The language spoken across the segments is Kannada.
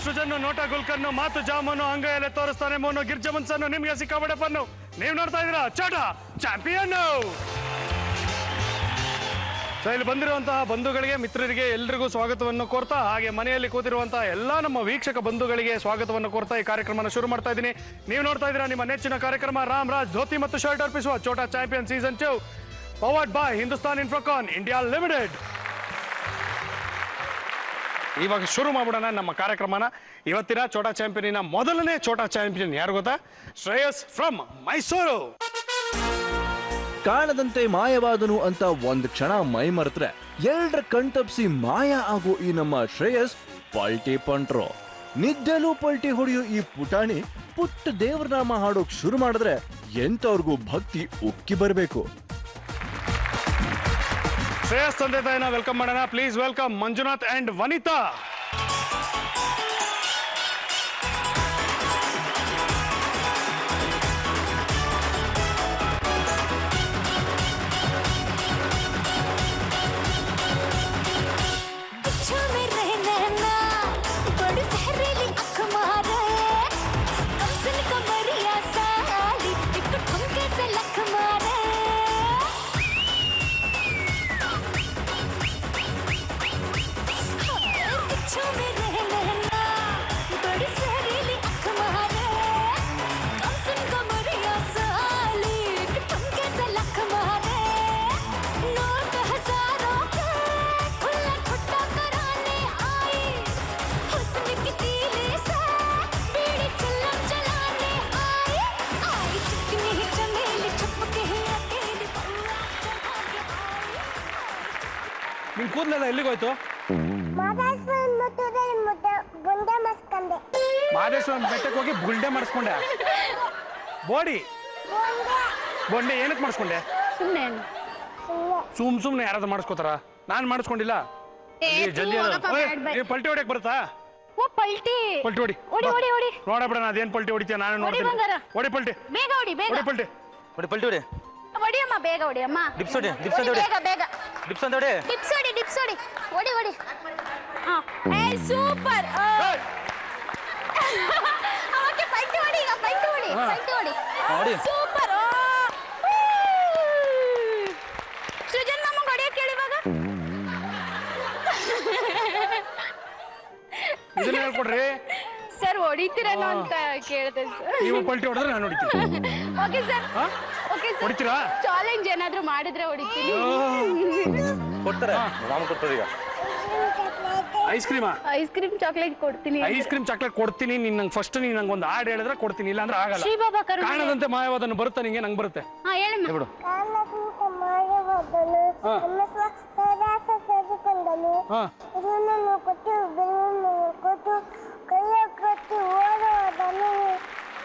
ಸುಜನ್ನು ನೋಟ ಗುಲ್ಕನ್ನು ಮಾತು ಜಾಮನ್ನು ಅಂಗೈಯಲ್ಲೇ ತೋರಿಸ್ತಾನೆ ಮೋನು ಗಿರ್ಜಮನ್ಸನ್ನು ನಿಮ್ಗೆ ಸಿಕ್ಕಾಬಡೆ ಪನ್ನು ನೀವು ನೋಡ್ತಾ ಇದ್ದೀರಾ ಚೋಟ ಚಾಂಪಿಯನ್. ಸೊ ಇಲ್ಲಿ ಬಂದಿರುವಂತಹ ಬಂಧುಗಳಿಗೆ ಮಿತ್ರರಿಗೆ ಎಲ್ರಿಗೂ ಸ್ವಾಗತವನ್ನು ಕೋರ್ತಾ ಹಾಗೆ ಮನೆಯಲ್ಲಿ ಕೂತಿರುವಂತಹ ಎಲ್ಲಾ ನಮ್ಮ ವೀಕ್ಷಕ ಬಂಧುಗಳಿಗೆ ಸ್ವಾಗತವನ್ನು ಕೋರ್ತಾ ಈ ಕಾರ್ಯಕ್ರಮನ ಶುರು ಮಾಡ್ತಾ ಇದ್ದೀನಿ. ನೀವು ನೋಡ್ತಾ ಇದ್ದೀರಾ ನಿಮ್ಮ ನೆಚ್ಚಿನ ಕಾರ್ಯಕ್ರಮ ರಾಮ್ ರಾಜ್ ಧೋತಿ ಮತ್ತು ಶರ್ಟ್ ಅರ್ಪಿಸುವ Chhota champion season 2 powered by Hindustan Infocon India limited. ಇವಾಗ ಶುರು ಮಾಡ್ಬಿಡೋಣ ನಮ್ಮ ಕಾರ್ಯಕ್ರಮನ. ಇವತ್ತಿನ ಚೋಟಾ ಚಾಂಪಿಯನಿನ ಮೊದಲನೇ ಚೋಟಾ ಚಾಂಪಿಯನ್ ಯಾರು ಗೊತ್ತಾ? ಶ್ರೇಯಸ್ ಫ್ರಮ್ ಮೈಸೂರು. ಕಾಣದಂತೆ ಮಾಯವಾದನು ಅಂತ ಒಂದ್ ಕ್ಷಣ ಮೈ ಮರೆತ್ರೆ ಎರಡರ ಕಣ್ತಪ್ಸಿ ಮಾಯ ಆಗೋ ಈ ನಮ್ಮ ಶ್ರೇಯಸ್ ಪಲ್ಟಿ ಪಂಟ್ರೋ. ನಿದ್ದೆಲೂ ಪಲ್ಟಿ ಹೊಡೆಯೋ ಈ ಪುಟಾಣಿ ಪುಟ್ಟ ದೇವ್ರನಾಮ ಹಾಡೋಕ್ ಶುರು ಮಾಡಿದ್ರೆ ಎಂತವ್ರಿಗೂ ಭಕ್ತಿ ಉಕ್ಕಿ ಬರಬೇಕು. ಶ್ರೇಯಸ್ ತಂದೆ ತಾಯಿನ ವೆಲ್ಕಮ್ ಮಾಡೋಣ. ಪ್ಲೀಸ್ ವೆಲ್ಕಮ್ ಮಂಜುನಾಥ್ ಅಂಡ್ ವನಿತಾ. ನಿನ್ ಕೂದಲೆಲ್ಲ ಎಲ್ಲಿಗೋಯ್ತು? ಮಹದೇಶ್ವರನ್ ಬೆಟ್ಟಕ್ಕೆ ಹೋಗಿ ಬುಲ್ಡೆ ಮಾಡಿಸ್ಕೊಂಡೆ. ಬೋಡಿ ಬೊಂಡೆ ಏನಕ್ಕೆ ಮಾಡಿಸ್ಕೊಂಡೆ? ಸುಮ್ನೆ ಯಾರಾದ್ರೂ ಮಾಡಿಸ್ಕೋತಾರ? ನಾನ್ ಮಾಡಿಸ್ಕೊಂಡಿಲ್ಲ. ಜಲ್ದಿ ಪಲ್ಟಿ ಹೊಡಿಯಕ್ ಬರುತ್ತಾ? ಪಲ್ಟಿ ಹೊಡಿ ನೋಡಬಿಡ. ಅದೇನ್ ಪಲ್ಟಿ ಹೊಡಿತೀಯ? ನಾನು ನೋಡ್ತೀನಿ. ಹೊಡಿ ಪಲ್ಟಿ, ಬೇಗ ಹೊಡಿ, ಬೇಗ ಪಲ್ಟಿ ಹೊಡಿ, ಪಲ್ಟಿ ಹೊಡಿ, ಹೊಡಿಯಮ್ಮ, ಬೇಗ ಹೊಡಿಯಮ್ಮ. ಡಿಪ್ಸ್ ಹೊಡಿ, ಬೇಗ ಬೇಗ ಡಿಪ್ಸ್ ಅಂತ ಹೊಡಿ, ಡಿಪ್ಸ್ ಹೊಡಿ, ಡಿಪ್ಸ್ ಹೊಡಿ, ಹೊಡಿ ಹೊಡಿ. ಏ ಸೂಪರ್. ಓಕೆ, ಪಲ್ಟಿ ಹೊಡಿ, ಈಗ ಪಲ್ಟಿ ಹೊಡಿ, ಪಲ್ಟಿ ಹೊಡಿ. ಸೂಪರ್. ಸೃಜನ್ ಮಾಮ ಹೊಡಿಯಕ್ಕೆ ಹೇಳಿ ಇವಾಗ. ಇದನ್ನ ಹೇಳ್ಕೊಡ್ರಿ ಸರ್. ಹೊಡಿತೀರೇನೋ ಅಂತ ಕೇಳಿದೆ ಸರ್. ನೀವು ಪಲ್ಟಿ ಹೊಡೆದ್ರೆ ನಾನು ಹೊಡಿತೀನಿ. Okay sir, okay sir. ಹೊಡಿತೀರಾ? ಚಾಲೆಂಜ್ ಏನಾದ್ರೂ ಮಾಡಿದ್ರೆ ಹೊಡಿತೀನಿ. ಕೊಡ್ತಾರೆ ರಾಮ ಕೊಡ್ತಾರೆ. ಈಗ ಐಸ್ ಕ್ರೀಮಾ? ಐಸ್ ಕ್ರೀಮ್ ಚಾಕ್ಲೇಟ್ ಕೊಡ್ತೀನಿ. ಐಸ್ ಕ್ರೀಮ್ ಚಾಕ್ಲೇಟ್ ಕೊಡ್ತೀನಿ. ನೀನ್ ನಂಗೆ ಫಸ್ಟ್ ನೀನ್ ನಂಗೆ ಒಂದು ಹಾಡು ಹೇಳಿದ್ರೆ ಕೊಡ್ತೀನಿ, ಇಲ್ಲ ಅಂದ್ರೆ ಆಗಲ್ಲ. ಶ್ರೀ ಬಾಬಾ ಕರುಣೆ. ಕಾಣದಂತೆ ಮಾಯವಾದನ್ನು ಬರುತ್ತೆ ನಿಂಗೆ, ನಂಗೆ ಬರುತ್ತೆ. ಹಾ ಹೇಳಮ್ಮ. ಹೇಳ್ಬಿಡು.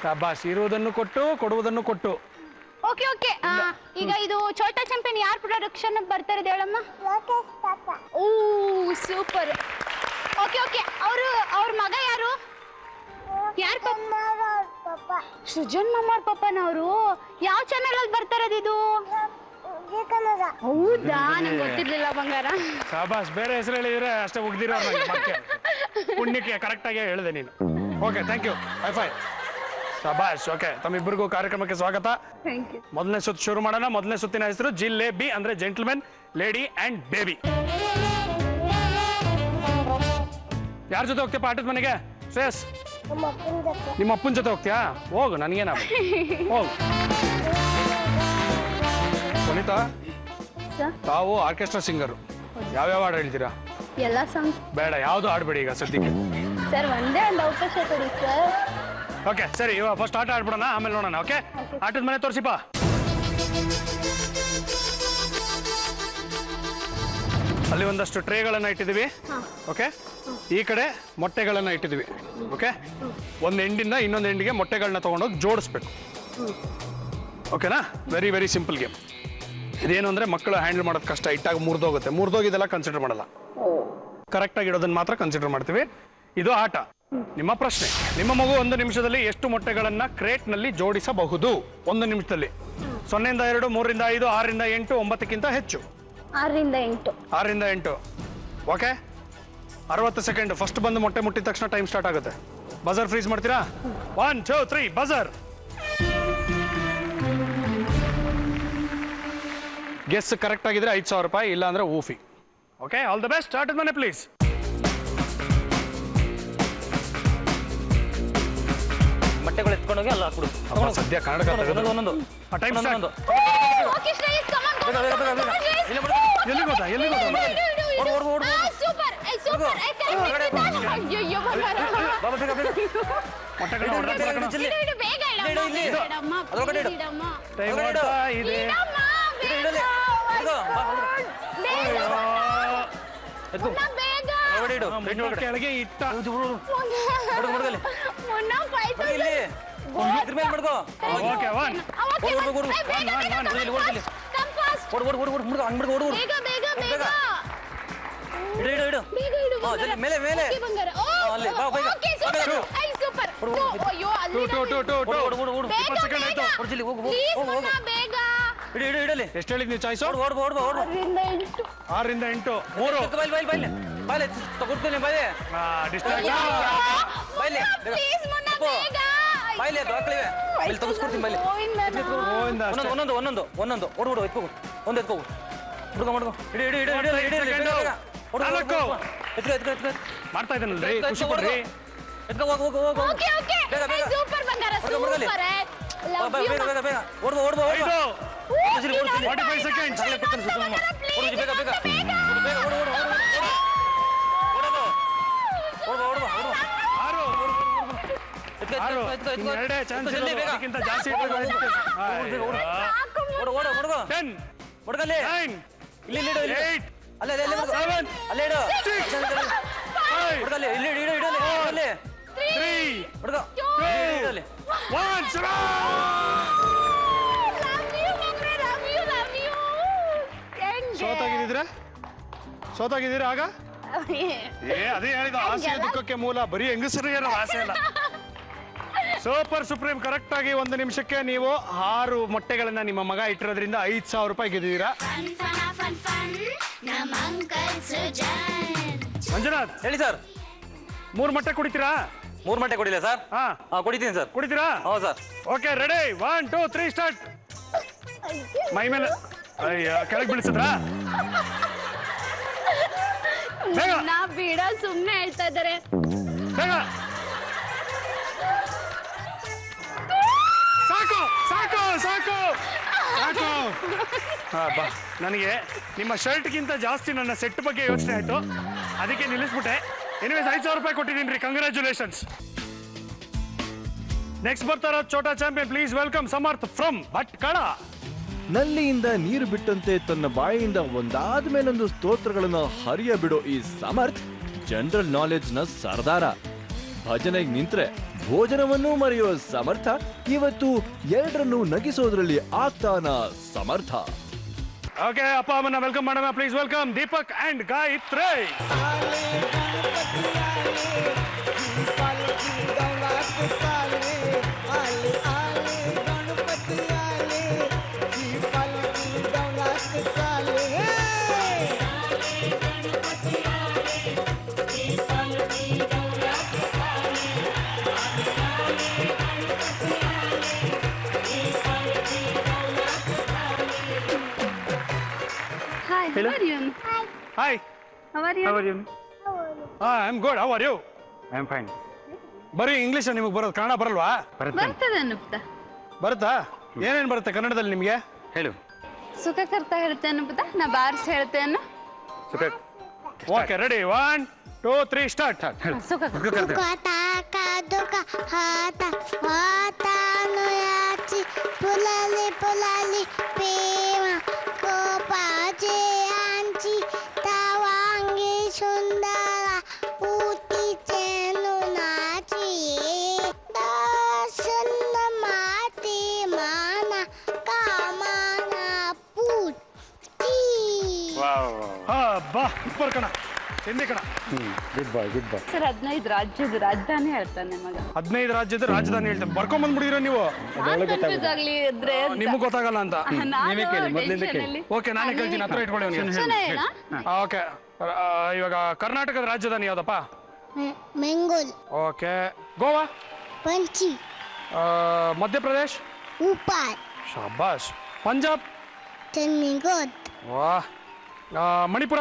ಶಬಾಷ್. ಇರುವುದನ್ನು ಕೊಟ್ಟು ಕೊಡುವುದನ್ನು ಕೊಟ್ಟು. Okay okay. ಈಗ ಇದು ಚೋಟಾ ಚಾಂಪಿಯನ್ ಯಾರ್ ಪ್ರೊಡಕ್ಷನ್ ಬರ್ತಾರೆ ಹೇಳಮ್ಮ? ಓ ಸೂಪರ್. Okay okay. ಅವ್ರ ಮಗ ಯಾರು? ಯಾರು? ಸೃಜನ್ ಮಾಮಾರ್ ಪಾಪನವರು. ಯಾವ ಚಾನೆಲ್ ಅಲ್ಲಿ ಬರ್ತಾರದು ಇದು? ಹೌದಾ? ನಂಗೆ ಗೊತ್ತಿರ್ಲಿಲ್ಲ ಬಂಗಾರ. ಶಬಾಷ್. ಬೇರೆ ಹೆಸರು ಹೇಳಿದ್ರೆ ಅಷ್ಟೇ ಉಗ್ದಿರೋ ಪುಣ್ಯಕ್ಕೆ ಕರೆಕ್ಟ್ ಆಗಿ ಹೇಳಿದೆ ನೀನು. Okay, thank you. ಹೈ ಶಬಾಷ್. ಓಕೆ, ತಮ್ಮಿಬ್ಬರಿಗೂ ಕಾರ್ಯಕ್ರಮಕ್ಕೆ ಸ್ವಾಗತ. ಮೊದಲನೇ ಸುತ್ತು ಶುರು ಮಾಡೋಣ. ಮೊದಲನೇ ಸುತ್ತಿನ ಹೆಸರು ಜಿಲೇಬಿ, ಅಂದ್ರೆ ಜೆಂಟಲ್ಮೆನ್, ಲೇಡಿ ಅಂಡ್ ಬೇಬಿ. ಯಾರ ಜೊತೆ ಹೋಗ್ತೀಯಪ್ಪ ಆಟದ ಮನೆಗೆ? ಶ್ರೇಯಸ್, ನಿಮ್ಮ ಅಪ್ಪನ ಜೊತೆ ಹೋಗ್ತೀಯಾ? ಹೋಗು, ನನಗೇನ ಹೋಗು. ವನಿತಾ, ತಾವು ಆರ್ಕೆಸ್ಟ್ರಾ ಸಿಂಗರು. ಯಾವ್ಯಾವ ಹಾಡು ಹೇಳ್ತೀರಾ? ಎಲ್ಲ ಸಾಂಗ್ ಬೇಡ, ಯಾವ್ದು ಹಾಡ್ಬೇಡಿ ಈಗ ಸದ್ಯಕ್ಕೆ. ಸರ್ ಒಂದೇ ಒಂದು ಅವಕಾಶ ಕೊಡಿ ಸರ್. ಓಕೆ ಸರಿ, ಇವಾಗ ಫಸ್ಟ್ ಆಟ ಆಡ್ಬಿಡೋಣ, ಆಮೇಲೆ ನೋಡೋಣ. ಓಕೆ, ಆಟದ ಮನೆ ತೋರಿಸಿಪ್ಪ. ಅಲ್ಲಿ ಒಂದಷ್ಟು ಟ್ರೇಗಳನ್ನ ಇಟ್ಟಿದ್ದೀವಿ. ಓಕೆ, ಈ ಕಡೆ ಮೊಟ್ಟೆಗಳನ್ನ ಇಟ್ಟಿದ್ದೀವಿ. ಓಕೆ, ಒಂದು ಎಂಡಿಂದ ಇನ್ನೊಂದು ಎಂಡಿಗೆ ಮೊಟ್ಟೆಗಳನ್ನ ತಗೊಂಡೋಗಿ ಜೋಡಿಸ್ಬೇಕು. ಓಕೆನಾ? Very very simple game. ಇದೇನು ಅಂದ್ರೆ ಮಕ್ಕಳು ಹ್ಯಾಂಡಲ್ ಮಾಡೋದು ಕಷ್ಟ. ಇಟ್ಟಾಗ ಮುರಿದೋಗುತ್ತೆ. ಮುರಿದೋಗಿದೆಲ್ಲ ಕನ್ಸಿಡರ್ ಮಾಡಲ್ಲ. ಕರೆಕ್ಟಾಗಿ ಇಡೋದನ್ನ ಮಾತ್ರ ಕನ್ಸಿಡರ್ ಮಾಡ್ತೀವಿ. ಇದು ಆಟ. ನಿಮ್ಮ ಪ್ರಶ್ನೆ: ನಿಮ್ಮ ಮಗು 1 ನಿಮಿಷದಲ್ಲಿ ಎಷ್ಟು ಮೊಟ್ಟೆಗಳನ್ನ ಕ್ರೇಟ್ ನಲ್ಲಿ ಜೋಡಿಸಬಹುದು? 1 ನಿಮಿಷದಲ್ಲಿ. 0 ಇಂದ 2, 3 ರಿಂದ 5, 6 ರಿಂದ 8, 9ಕ್ಕಿಂತ ಹೆಚ್ಚು. 6 ರಿಂದ 8. 6 ರಿಂದ 8. Okay, 60 second. ಫಸ್ಟ್ ಬಂದು ಮೊಟ್ಟೆ ಮುಟ್ಟಿದ ತಕ್ಷಣ ಟೈಮ್ ಸ್ಟಾರ್ಟ್ ಆಗುತ್ತೆ. ಬಜರ್ ಫ್ರೀಸ್ ಮಾಡ್ತೀರಾ? 1 2 3 ಬಜರ್. ಗೆಸ್ ಕರೆಕ್ಟ್ ಆಗಿದ್ರೆ 5,000 ರೂಪಾಯಿ, ಇಲ್ಲ ಅಂದ್ರೆ ಊಫಿ. Okay, all the best. Start ಮನೆ ಪ್ಲೀಸ್. ಮೊಟ್ಟೆಗಳು ಎತ್ಕೊಂಡೋಗಿ ಅಲ್ಲ ಹಾಕ್ಬಿಡು. ಸದ್ಯ ಕನ್ನಡ ಒಂದೊಂದು time start. Okay Shreyas, come on. ಎಲ್ಲಿ ಗೊತ್ತಾ? Super super. ಅಯ್ಯೋ ಬಂಗಾರ. ಮೊಟ್ಟೆಗಳನ್ನ ಹೊಡೆದ ಕಣ. ಇಡು ಬೇಗ ಇಡಮ್ಮ. ಅದರೊಳಗಡೆ ಇಡು. ಇಡಮ್ಮ. ಟೈಮ್ ಆಗ್ತಾ ಇದೆ. ಇಡಮ್ಮ ಬೇಗ. ಮುನ್ನ ಬೇಗ. ಇಡು. ಕೆಳಗೆ ಇಟ್ಟ. ಹುಡುಗಲ್ಲಿ ಮುನ್ನ ಕಾಯ್ತು. ಇಲ್ಲಿ ಇದ್ರ ಮೇಲೆ ಮಾಡ್ಕೋ. Okay 1 come fast. ಬೇಗ ಬೇಗ ಬೇಗ. ಇಡು. ಬೇಗ ಇಡು ಹಾ, ಜಲ್ದಿ ಮೇಲೆ ಮೇಲೆ. ಓಕೆ ಬಂಗಾರ. ಅಲ್ಲಿ ಬಾ ಬೇಗ. Okay super. I super. ಅಯ್ಯೋ ಅಲ್ಲಿ. 2 20 ಸೆಕೆಂಡ್ ಆಯ್ತು. ಜಲ್ದಿ ಹೋಗು ಪ್ಲೀಸ್ ಹೋಗು ಮುನ್ನ ಬೇಗ. ಇಡಲಿ. ಎಷ್ಟು ಹೇಳಿದ್ ನೀವು ಚಾಯ್ಸ್? ಓಡು 6 ರಿಂದ 8 3. ಬಾಯ್ಲೆ ತಗೊಡ್ತೀನಿ ಬಾಯ್ಲೆ. ಡಿಸ್ಟ್ರಾಕ್ಟ್. ಬಾಯ್ಲೆ ಪ್ಲೀಸ್ ಮುನ್ನ ಬೇಗ. ಬಾಯ್ಲೆ ಅದು ಹಾಕ್ಲಿವೆ. ಇಲ್ಲಿ ತಗಿಸ್ಕೊಡ್ತೀನಿ ಬಾಯ್ಲೆ. ಗೋವಿಂದ ಅಷ್ಟೇ. ಒಂದೊಂದು ಓಡು ಎತ್ಕೋ. ಒಂದು ಎತ್ಕೋ. ಹುಡುಗ ಇಡು. ನಾಲ್ಕು. ಎತ್ಕೋ. ಮಾಡ್ತಾ ಇದ್ದಾನಲ್ರಿ, ಖುಷಿ ಪಡ್ರಿ. ಎತ್ಕೋ ಹೋಗು. ಓಕೆ ಬೇಗ. ಸೂಪರ್ ಬಂಗಾರ, ಹುಡುಗ. ಸೂಪರ್. Love you. ಬೇಗ. ಓಡು. 45 ಸೆಕೆಂಡ್ಸ್. ಬೇಗ. ಓಡು. 6 ಎರಡೇ ಚಾನ್ಸ್ ಇರೋದು, ಅದಕ್ಕಿಂತ ಜಾಸ್ತಿ ಇಟ್ಟರೆ ಓಡು. 10 ಹುಡುಗಲ್ಲಿ 9 ಇಲ್ಲಿ 8 ಅಲ್ಲೇ 7 ಅಲ್ಲೇ ಇಡು. 5 ಹುಡುಗಲ್ಲಿ ಇಲ್ಲಿ ಇಡು. 3 ಹುಡುಗ 2 1 ಲವ್ ಯು. ಸೋತಾಗಿದ್ದೀರಾ ಆಗ? ಅದೇ ಹೇಳಿದ, ಆಸೆ ದುಃಖಕ್ಕೆ ಮೂಲ ಬರೀ ಹೆಂಗಸರು ಇರೋ ಆಸೆ ಅಲ್ಲ. Super supreme. ಕರೆಕ್ಟ್ ಆಗಿ 1 ನಿಮಿಷಕ್ಕೆ ನೀವು 6 ಮೊಟ್ಟೆಗಳನ್ನ ನಿಮ್ಮ ಮಗ ಇಟ್ಟಿರೋದ್ರಿಂದ 5,000 ರೂಪಾಯಿ ಗೆದ್ದಿದ್ದೀರಾ. ಮಂಜುನಾಥ್ ಹೇಳಿ ಸರ್. 3 ಮೊಟ್ಟೆ ಕುಡಿತೀರಾ? 3 ಮೊಟ್ಟೆ ಕೊಡಿಲ್ಲ ಸರ್? ಹಾ, ಕುಡಿತೀನಿ ಸರ್. ಕುಡಿತೀರಾ? ಹೌದು ಸರ್. Okay ready 1 2 3 start. ಮೈ ಮೇಲೆ ಕೆಳಗೆ ಬೀಳಿಸಿದ್ರಾ? ನಾ ಬೇಡ, ಸುಮ್ಮನೆ ಹೇಳ್ತಾ ಇದ್ದಾರೆ. ಬೇಗ. ಸಾಕು. ಬಾ. ನನಗೆ ನಿಮ್ಮ ಶರ್ಟ್ಗಿಂತ ಜಾಸ್ತಿ ನನ್ನ ಸೆಟ್ ಬಗ್ಗೆ ಯೋಚನೆ ಆಯ್ತು, ಅದಕ್ಕೆ ನಿಲ್ಲಿಸ್ಬಿಟ್ಟೆ. ಎನಿವೇಸ್ 5,000 ರೂಪಾಯಿ ಕೊಟ್ಟಿದ್ದೀನಿ ರೀ. ಕಂಗ್ರ್ಯಾಚುಲೇಷನ್ಸ್. ನೆಕ್ಸ್ಟ್ ಬರ್ತಾರ Chhota champion. Please welcome Samarth from Bhatkal. ನಲ್ಲಿಯಿಂದ ನೀರು ಬಿಟ್ಟಂತೆ ತನ್ನ ಬಾಯಿಯಿಂದ ಒಂದಾದ್ಮೇಲೊಂದು ಸ್ತೋತ್ರಗಳನ್ನು ಹರಿಯ ಬಿಡೋ ಈ ಸಮರ್ಥ್ ಜನರಲ್ ನಾಲೆಡ್ಜ್ ನ ಸರ್ದಾರ. ಭಜನೆಗೆ ನಿಂತ್ರೆ ಭೋಜನವನ್ನು ಮರೆಯುವ ಸಮರ್ಥ ಇವತ್ತು 2ರನ್ನು ನಗಿಸೋದ್ರಲ್ಲಿ ಆಗ್ತಾನ ಸಮರ್ಥ. ಓಕೆ, ಅಪ್ಪ ಅಮ್ಮನ ವೆಲ್ಕಮ್ ಮಾಡೋಣ. Please welcome Deepak and Gayatri. Hi, how are you? Hi. How are you? I am good. How are you? I am fine. ಬರೀ ಇಂಗ್ಲಿಷ್ ನಿಮಗೆ ಬರೋದು, ಕನ್ನಡ ಬರಲ್ವಾ? ಬರ್ತದೆ ಅನ್ನುಪ್ತ. ಬರುತ್ತಾ? ಏನೇನು ಬರುತ್ತೆ ಕನ್ನಡದಲ್ಲಿ ನಿಮಗೆ? ಹೇಳು. ಸುಖ ಕರ್ತಾ ಹೇಳ್ತೆ ಅನ್ನುಪ್ತ. ನಾ ಬಾರ್ಸ್ ಹೇಳ್ತೆ ಅನ್ನು. Okay ready 1 2 3 start. ಸುಖ पुलाली प्रेम कोपाचे आंची तावांगी सुंदरा उतीचे नुनाची दर्शन माती माना कामाना पुटी. ಬಾ ಸೂಪರ್ ಕಣ, ಹಿಂದಿ ಕಣ. ಗುಡ್ ಬಾಯ್. ಸರ್ 15 ರಾಜ್ಯದ ರಾಜಧಾನಿ ಹೇಳ್ತಾನೆ ಮಗ. 15 ರಾಜ್ಯದ ರಾಜಧಾನಿ ಹೇಳ್ತೇನೆ. ಬರ್ಕೊಂಡ್ ಬಂದ್ಬಿಡಿರೋ ನೀವು. ಕನ್ಫ್ಯೂಸ್ ಆಗ್ಲಿ ಇದ್ರೆ ನಿಮಗೂ ಗೊತ್ತಾಗಲ್ಲ ಅಂತ. ನಾನು ಓಕೆ, ನಾನೇ ಕೇಳ್ತೀನಿ. ಹತ್ರ ಇಟ್ಕೊಳ್ಳಿ ಅವ್ನಿಗೆ. ಓಕೆ ಇವಾಗ ಕರ್ನಾಟಕದ ರಾಜಧಾನಿ ಯಾವ್ದಪ್ಪ? ಮೆಂಗೋಲ್ ಓಕೆ. ಗೋವಾ? ಪಂಚಿ ಮಧ್ಯಪ್ರದೇಶ್? ಉಪಾಲ್ ಶಾಬಾಷ್. ಪಂಜಾಬ್? ಚಂಡೀಗಢ್ ವಾಹ್. ಮಣಿಪುರ?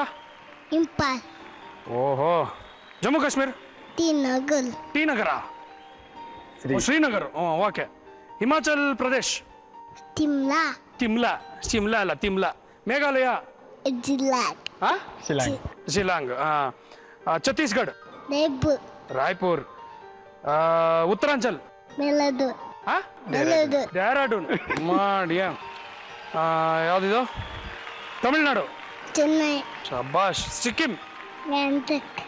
ಇಂಪಾಲ್ ಓಹೋ. ಜಮ್ಮು ಕಾಶ್ಮೀರ್? ಶ್ರೀನಗರ್ ಶ್ರೀನಗರ? ಶ್ರೀನಗರ್. ಓಕೆ. ಹಿಮಾಚಲ್ ಪ್ರದೇಶ್? ಶಿಮ್ಲಾ ಶಿಮ್ಲಾ ಅಲ್ಲ ತಿಮ್ಲಾ. ಮೇಘಾಲಯ? ಜಿಲ್ಲಾಗ್ ಶಿಲಾಂಗ್. ಛತ್ತೀಸ್ಗಢ? ರಾಯ್ಪುರ್. ಉತ್ತರಾಂಚಲ್? ಮೆಲದೂರ್ ಡೆಹ್ರಾಡೂನ್. ಮಾಡಿಯಾ. ಯಾವ್ದಿದು? ತಮಿಳ್ನಾಡು? ಚೆನ್ನೈ ಶಬಾಷ್. ಸಿಕ್ಕಿಂ? ಗ್ಯಾಂಗ್ಟಕ್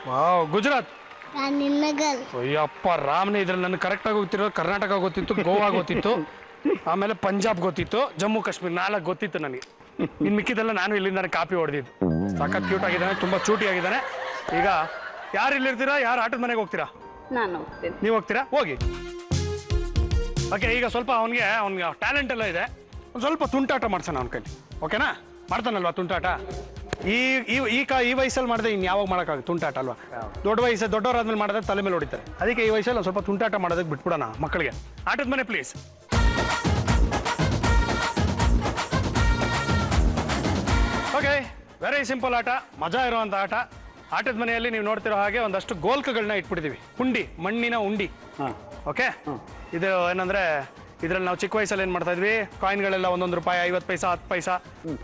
ವಾವ್. ಗುಜರಾತ್? ಗಾಂಧಿನಗರ್ ಅಯ್ಯಪ್ಪ ರಾಮ್ನೇ, ಇದ್ರಲ್ಲಿ ನನಗೆ ಕರೆಕ್ಟಾಗಿ ಗೊತ್ತಿರೋ ಕರ್ನಾಟಕ ಗೊತ್ತಿತ್ತು, ಗೋವಾ ಗೊತ್ತಿತ್ತು, ಆಮೇಲೆ ಪಂಜಾಬ್ ಗೊತ್ತಿತ್ತು, ಜಮ್ಮು ಕಾಶ್ಮೀರ್ 4 ಗೊತ್ತಿತ್ತು ನನಗೆ. ಇನ್ನು ಮಿಕ್ಕಿದೆಲ್ಲ ನಾನು ಇಲ್ಲಿಂದ ಕಾಪಿ ಹೊಡೆದಿದ್ದು. ಸಖತ್ ಕ್ಯೂಟ್ ಆಗಿದ್ದಾನೆ, ತುಂಬಾ ಚೂಟಿ ಆಗಿದ್ದಾನೆ. ಈಗ ಯಾರು ಇಲ್ಲಿರ್ತೀರಾ? ಯಾರು ಆಟದ ಮನೆಗೆ ಹೋಗ್ತೀರಾ? ನಾನು ಹೋಗ್ತೀನಿ. ನೀವು ಹೋಗ್ತೀರಾ? ಹೋಗಿ. ಓಕೆ, ಈಗ ಸ್ವಲ್ಪ ಅವನಿಗೆ ಟ್ಯಾಲೆಂಟ್ ಎಲ್ಲ ಇದೆ, ಒಂದು ಸ್ವಲ್ಪ ತುಂಟಾಟ ಮಾಡ್ಸೋಣ ಅವನ ಕೈಲಿ. ಓಕೆನಾ? ಮಾಡ್ತಾನಲ್ವಾ ತುಂಟಾಟ? ಈ ವಯಸ್ಸಲ್ಲಿ ಮಾಡಿದ್ರೆ ಇನ್ನು ಯಾವಾಗ ಮಾಡೋಕ್ಕಾಗುತ್ತೆ ತುಂಟಾಟ ಅಲ್ವಾ? ದೊಡ್ಡವರಾದ್ಮೇಲೆ ಮಾಡಿದ್ರೆ ತಲೆ ಮೇಲೆ ಹೊಡಿತಾರೆ. ಅದಕ್ಕೆ ಈ ವಯಸ್ಸಲ್ಲಿ ಒಂದು ಸ್ವಲ್ಪ ತುಂಟಾಟ ಮಾಡೋದಕ್ಕೆ ಬಿಟ್ಬಿಡೋಣ ಮಕ್ಕಳಿಗೆ. ಆಟದ ಮನೆ ಪ್ಲೀಸ್. ಓಕೆ, ವೆರಿ ಸಿಂಪಲ್ ಆಟ, ಮಜಾ ಇರುವಂಥ ಆಟ. ಆಟದ ಮನೆಯಲ್ಲಿ ನೀವು ನೋಡ್ತಿರೋ ಹಾಗೆ ಒಂದಷ್ಟು ಗೋಲ್ಕಗಳನ್ನ ಇಟ್ಬಿಟ್ಟಿದೀವಿ. ಉಂಡಿ, ಮಣ್ಣಿನ ಉಂಡಿ. ಓಕೆ, ಇದು ಏನಂದ್ರೆ ಇದ್ರಲ್ಲಿ ನಾವು ಚಿಕ್ಕ ವಯಸ್ಸಲ್ಲಿ ಏನ್ ಮಾಡ್ತಾ ಇದ್ವಿ, ಕಾಯಿನ್ಗಳೆಲ್ಲ 1 ರೂಪಾಯಿ, 50 ಪೈಸಾ, 10 ಪೈಸಾ,